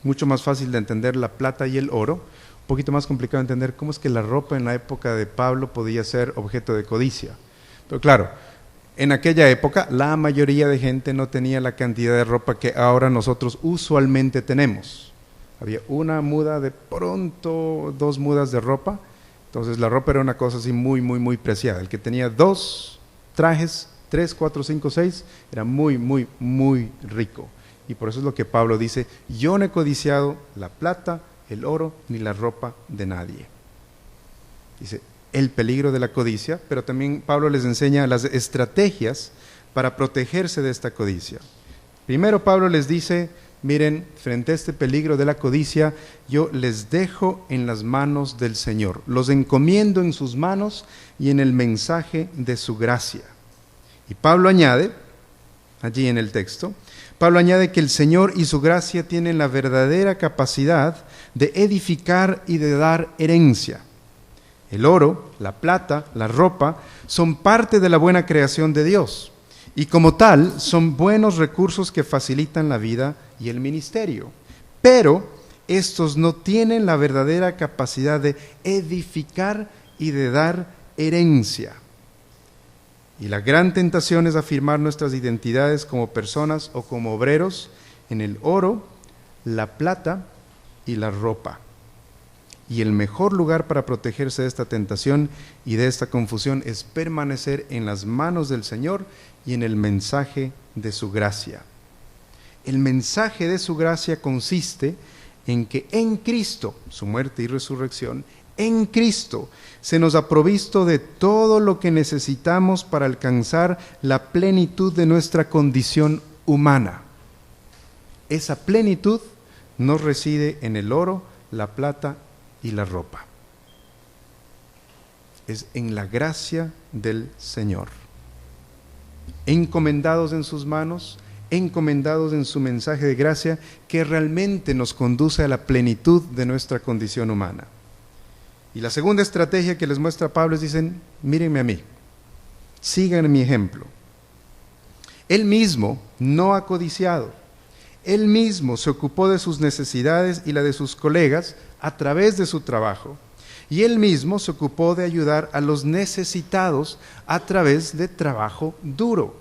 [SPEAKER 1] Mucho más fácil de entender la plata y el oro, un poquito más complicado de entender cómo es que la ropa en la época de Pablo podía ser objeto de codicia. Pero claro, en aquella época la mayoría de gente no tenía la cantidad de ropa que ahora nosotros usualmente tenemos. Había una muda de pronto, 2 mudas de ropa. Entonces la ropa era una cosa así muy, muy, muy preciada. El que tenía 2 trajes, 3, 4, 5, 6, era muy, muy, muy rico. Y por eso es lo que Pablo dice: yo no he codiciado la plata, el oro, ni la ropa de nadie. Dice el peligro de la codicia, pero también Pablo les enseña las estrategias para protegerse de esta codicia. Primero Pablo les dice: miren, frente a este peligro de la codicia, yo les dejo en las manos del Señor, los encomiendo en sus manos y en el mensaje de su gracia. Y Pablo añade, allí en el texto, Pablo añade que el Señor y su gracia tienen la verdadera capacidad de edificar y de dar herencia. El oro, la plata, la ropa son parte de la buena creación de Dios y como tal son buenos recursos que facilitan la vida y el ministerio. Pero estos no tienen la verdadera capacidad de edificar y de dar herencia. Y la gran tentación es afirmar nuestras identidades como personas o como obreros en el oro, la plata y la ropa. Y el mejor lugar para protegerse de esta tentación y de esta confusión es permanecer en las manos del Señor y en el mensaje de su gracia. El mensaje de su gracia consiste en que en Cristo, su muerte y resurrección, en Cristo se nos ha provisto de todo lo que necesitamos para alcanzar la plenitud de nuestra condición humana. Esa plenitud no reside en el oro, la plata y la ropa. Es en la gracia del Señor. Encomendados en sus manos, encomendados en su mensaje de gracia que realmente nos conduce a la plenitud de nuestra condición humana. Y la segunda estrategia que les muestra Pablo es, dicen, mírenme a mí, sigan mi ejemplo. Él mismo no ha codiciado, él mismo se ocupó de sus necesidades y la de sus colegas a través de su trabajo, y él mismo se ocupó de ayudar a los necesitados a través de trabajo duro.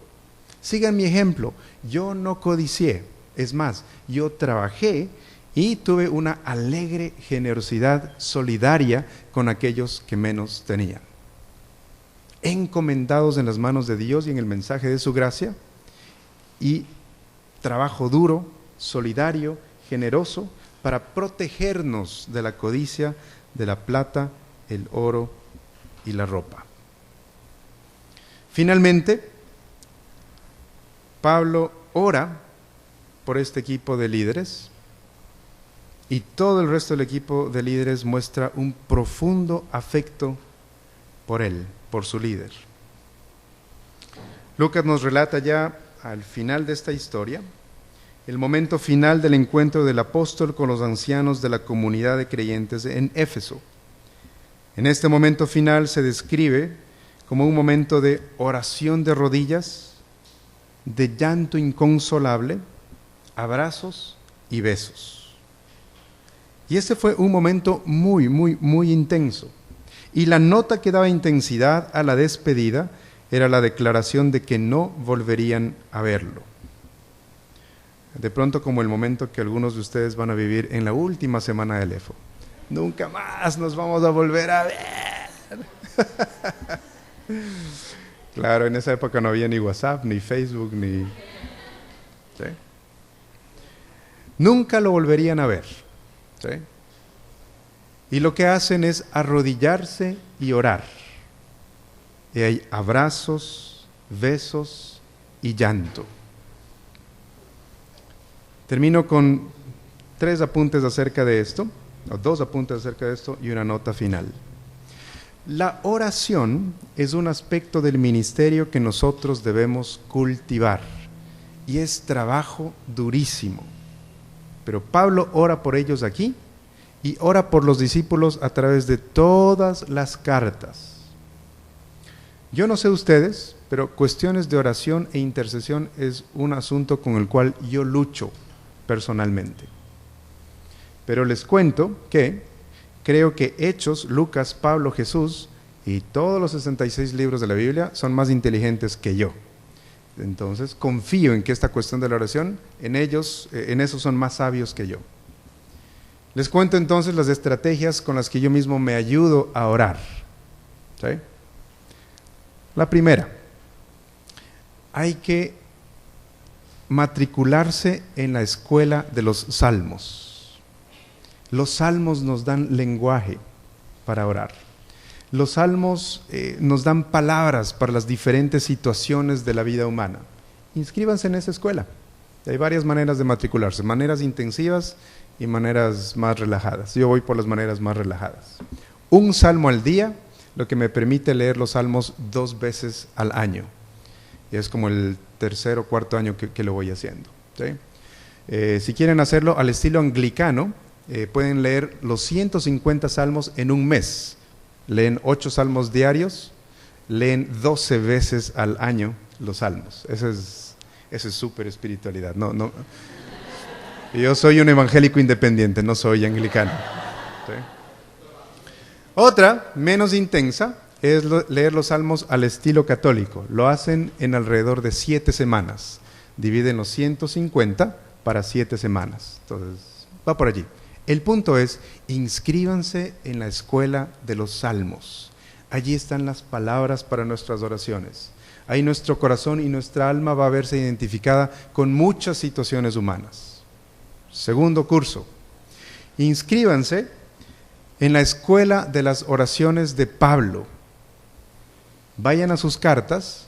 [SPEAKER 1] Sigan mi ejemplo, yo no codicié, es más, yo trabajé y tuve una alegre generosidad solidaria con aquellos que menos tenían. Encomendados en las manos de Dios y en el mensaje de su gracia, y trabajo duro, solidario, generoso, para protegernos de la codicia de la plata, el oro y la ropa. Finalmente, Pablo ora por este equipo de líderes, y todo el resto del equipo de líderes muestra un profundo afecto por él, por su líder. Lucas nos relata ya al final de esta historia el momento final del encuentro del apóstol con los ancianos de la comunidad de creyentes en Éfeso. En este momento final se describe como un momento de oración de rodillas, de llanto inconsolable, abrazos y besos. Y ese fue un momento muy, muy, muy intenso. Y la nota que daba intensidad a la despedida era la declaración de que no volverían a verlo. De pronto como el momento que algunos de ustedes van a vivir en la última semana del EFO. Nunca más nos vamos a volver a ver. Claro, en esa época no había ni WhatsApp, ni Facebook, ni... ¿sí? Nunca lo volverían a ver. ¿sí? Y lo que hacen es arrodillarse y orar. Y hay abrazos, besos y llanto. Termino con 3 apuntes acerca de esto, o 2 apuntes acerca de esto y una nota final. La oración es un aspecto del ministerio que nosotros debemos cultivar y es trabajo durísimo. Pero Pablo ora por ellos aquí y ora por los discípulos a través de todas las cartas. Yo no sé ustedes, pero cuestiones de oración e intercesión es un asunto con el cual yo lucho personalmente. Pero les cuento que creo que Hechos, Lucas, Pablo, Jesús y todos los 66 libros de la Biblia son más inteligentes que yo. Entonces confío en que esta cuestión de la oración, en ellos, en eso son más sabios que yo. Les cuento entonces las estrategias con las que yo mismo me ayudo a orar. ¿Sí? La primera, hay que matricularse en la escuela de los salmos. Los salmos nos dan lenguaje para orar. Los salmos nos dan palabras para las diferentes situaciones de la vida humana. Inscríbanse en esa escuela. Hay varias maneras de matricularse, maneras intensivas y maneras más relajadas. Yo voy por las maneras más relajadas. Un salmo al día, lo que me permite leer los salmos 2 veces al año. y es como el tercer o cuarto año que lo voy haciendo, ¿sí? Si quieren hacerlo al estilo anglicano, pueden leer los 150 salmos en un mes. Leen 8 salmos diarios, leen 12 veces al año los salmos. Esa es súper espiritualidad. No, yo soy un evangélico independiente, no soy anglicano, ¿sí? Otra, menos intensa, es leer los salmos al estilo católico. Lo hacen en alrededor de 7 semanas. Dividen los 150 para 7 semanas. Entonces, va por allí. El punto es, inscríbanse en la escuela de los salmos. Allí están las palabras para nuestras oraciones. Ahí nuestro corazón y nuestra alma va a verse identificada con muchas situaciones humanas. Segundo curso, inscríbanse en la escuela de las oraciones de Pablo. Vayan a sus cartas,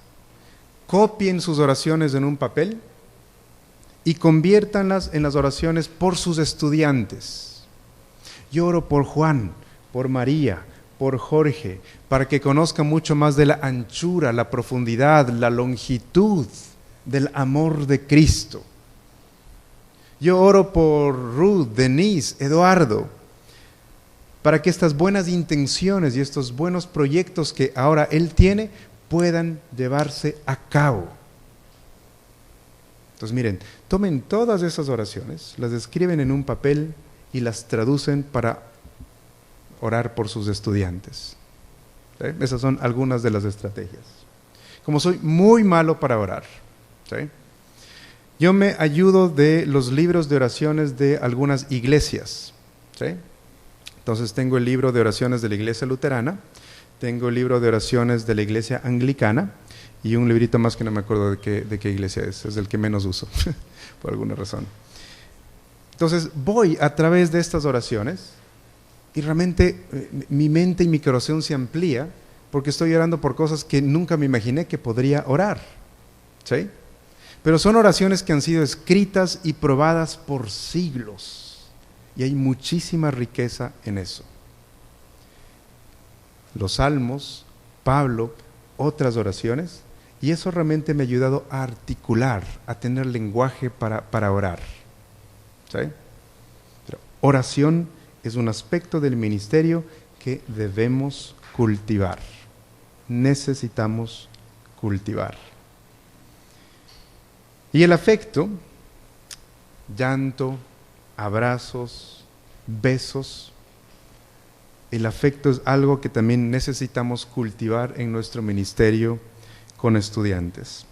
[SPEAKER 1] copien sus oraciones en un papel y conviértanlas en las oraciones por sus estudiantes. Yo oro por Juan, por María, por Jorge, para que conozcan mucho más de la anchura, la profundidad, la longitud del amor de Cristo. Yo oro por Ruth, Denise, Eduardo, para que estas buenas intenciones y estos buenos proyectos que ahora él tiene puedan llevarse a cabo. Entonces miren, tomen todas esas oraciones, las escriben en un papel y las traducen para orar por sus estudiantes. ¿Sí? Esas son algunas de las estrategias. Como soy muy malo para orar, ¿sí?, yo me ayudo de los libros de oraciones de algunas iglesias, ¿sí? Entonces tengo el libro de oraciones de la iglesia luterana, tengo el libro de oraciones de la iglesia anglicana y un librito más que no me acuerdo de qué iglesia es el que menos uso, por alguna razón. Entonces voy a través de estas oraciones y realmente mi mente y mi corazón se amplía porque estoy orando por cosas que nunca me imaginé que podría orar, ¿sí? Pero son oraciones que han sido escritas y probadas por siglos. Y hay muchísima riqueza en eso. Los salmos, Pablo, otras oraciones. Y eso realmente me ha ayudado a articular, a tener lenguaje para orar. ¿Sí? Pero oración es un aspecto del ministerio que debemos cultivar. Necesitamos cultivar. Y el afecto, llanto, abrazos, besos, el afecto es algo que también necesitamos cultivar en nuestro ministerio con estudiantes.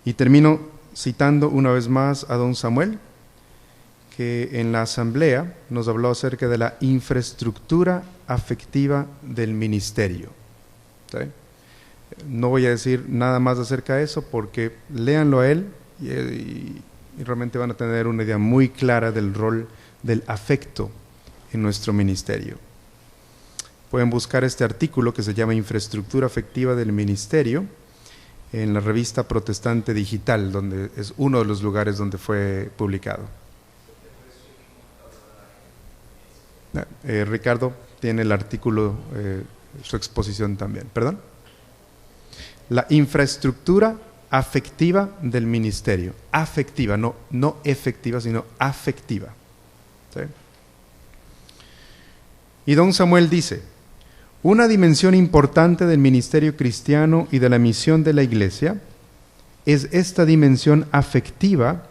[SPEAKER 1] Y termino citando una vez más a don Samuel, que en la asamblea nos habló acerca de la infraestructura afectiva del ministerio. ¿Sí? No voy a decir nada más acerca de eso porque léanlo a él y realmente van a tener una idea muy clara del rol del afecto en nuestro ministerio. Pueden buscar este artículo que se llama Infraestructura Afectiva del Ministerio en la revista Protestante Digital, donde es uno de los lugares donde fue publicado. Ricardo tiene el artículo, su exposición también. ¿Perdón? La infraestructura afectiva del ministerio. Afectiva, no efectiva, sino afectiva. ¿Sí? Y don Samuel dice, una dimensión importante del ministerio cristiano y de la misión de la iglesia es esta dimensión afectiva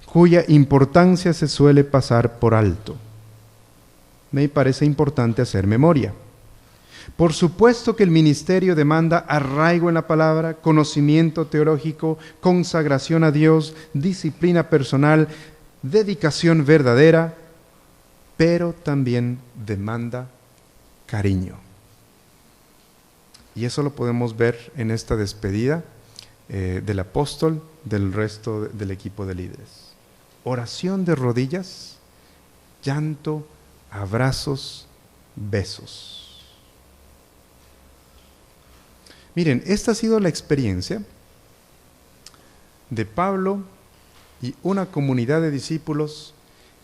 [SPEAKER 1] cuya importancia se suele pasar por alto. Me parece importante hacer memoria. Por supuesto que el ministerio demanda arraigo en la palabra, conocimiento teológico, consagración a Dios, disciplina personal, dedicación verdadera, pero también demanda cariño. Y eso lo podemos ver en esta despedida del apóstol, del resto del equipo de líderes. Oración de rodillas, llanto, abrazos, besos. Miren, esta ha sido la experiencia de Pablo y una comunidad de discípulos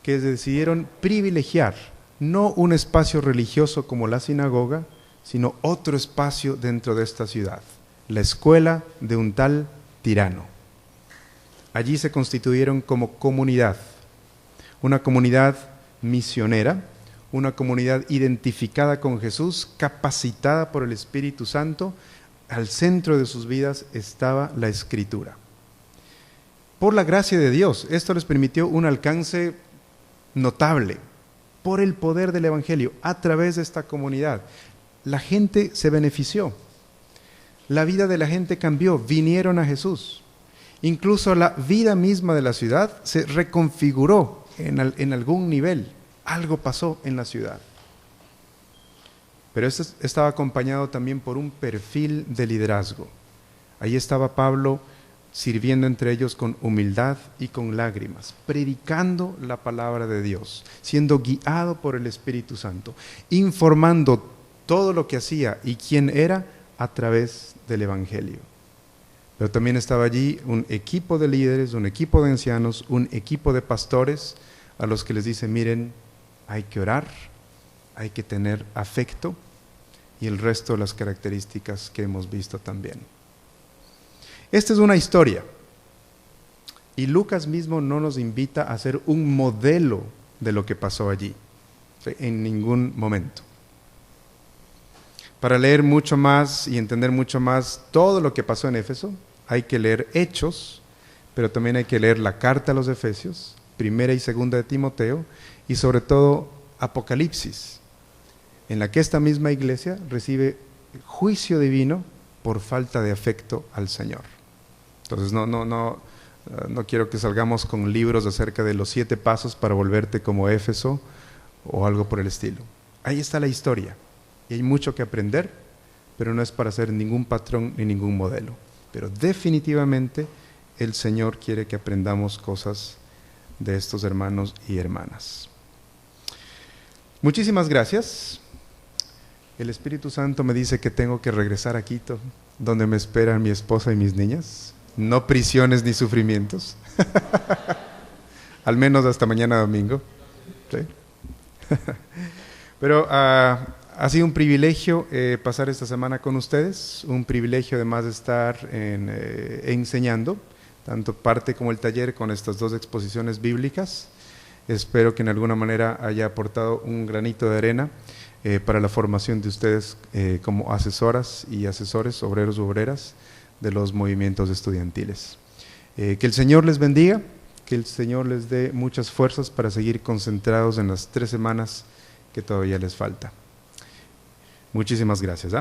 [SPEAKER 1] que decidieron privilegiar no un espacio religioso como la sinagoga, sino otro espacio dentro de esta ciudad, la escuela de un tal tirano. Allí se constituyeron como comunidad, una comunidad misionera, una comunidad identificada con Jesús, capacitada por el Espíritu Santo. Al centro de sus vidas estaba la Escritura. Por la gracia de Dios, esto les permitió un alcance notable, por el poder del Evangelio, a través de esta comunidad. La gente se benefició, la vida de la gente cambió, vinieron a Jesús. Incluso la vida misma de la ciudad se reconfiguró en algún nivel. Algo pasó en la ciudad. Pero esto estaba acompañado también por un perfil de liderazgo. Ahí estaba Pablo sirviendo entre ellos con humildad y con lágrimas, predicando la palabra de Dios, siendo guiado por el Espíritu Santo, informando todo lo que hacía y quién era a través del Evangelio. Pero también estaba allí un equipo de líderes, un equipo de ancianos, un equipo de pastores a los que les dice, miren, hay que orar, hay que tener afecto y el resto de las características que hemos visto también. Esta es una historia y Lucas mismo no nos invita a hacer un modelo de lo que pasó allí, en ningún momento. Para leer mucho más y entender mucho más todo lo que pasó en Éfeso, hay que leer Hechos, pero también hay que leer la carta a los Efesios, primera y segunda de Timoteo, y sobre todo Apocalipsis, en la que esta misma iglesia recibe juicio divino por falta de afecto al Señor. Entonces no quiero que salgamos con libros acerca de los 7 pasos para volverte como Éfeso o algo por el estilo. Ahí está la historia y hay mucho que aprender, pero no es para ser ningún patrón ni ningún modelo. Pero definitivamente el Señor quiere que aprendamos cosas de estos hermanos y hermanas. Muchísimas gracias. El Espíritu Santo me dice que tengo que regresar a Quito, donde me esperan mi esposa y mis niñas. No prisiones ni sufrimientos. Al menos hasta mañana domingo. ¿Sí? Pero ha sido un privilegio pasar esta semana con ustedes. Un privilegio además de estar enseñando, tanto parte como el taller con estas 2 exposiciones bíblicas. Espero que en alguna manera haya aportado un granito de arena para la formación de ustedes como asesoras y asesores, obreros u obreras de los movimientos estudiantiles. Que el Señor les bendiga, que el Señor les dé muchas fuerzas para seguir concentrados en las 3 semanas que todavía les falta. Muchísimas gracias.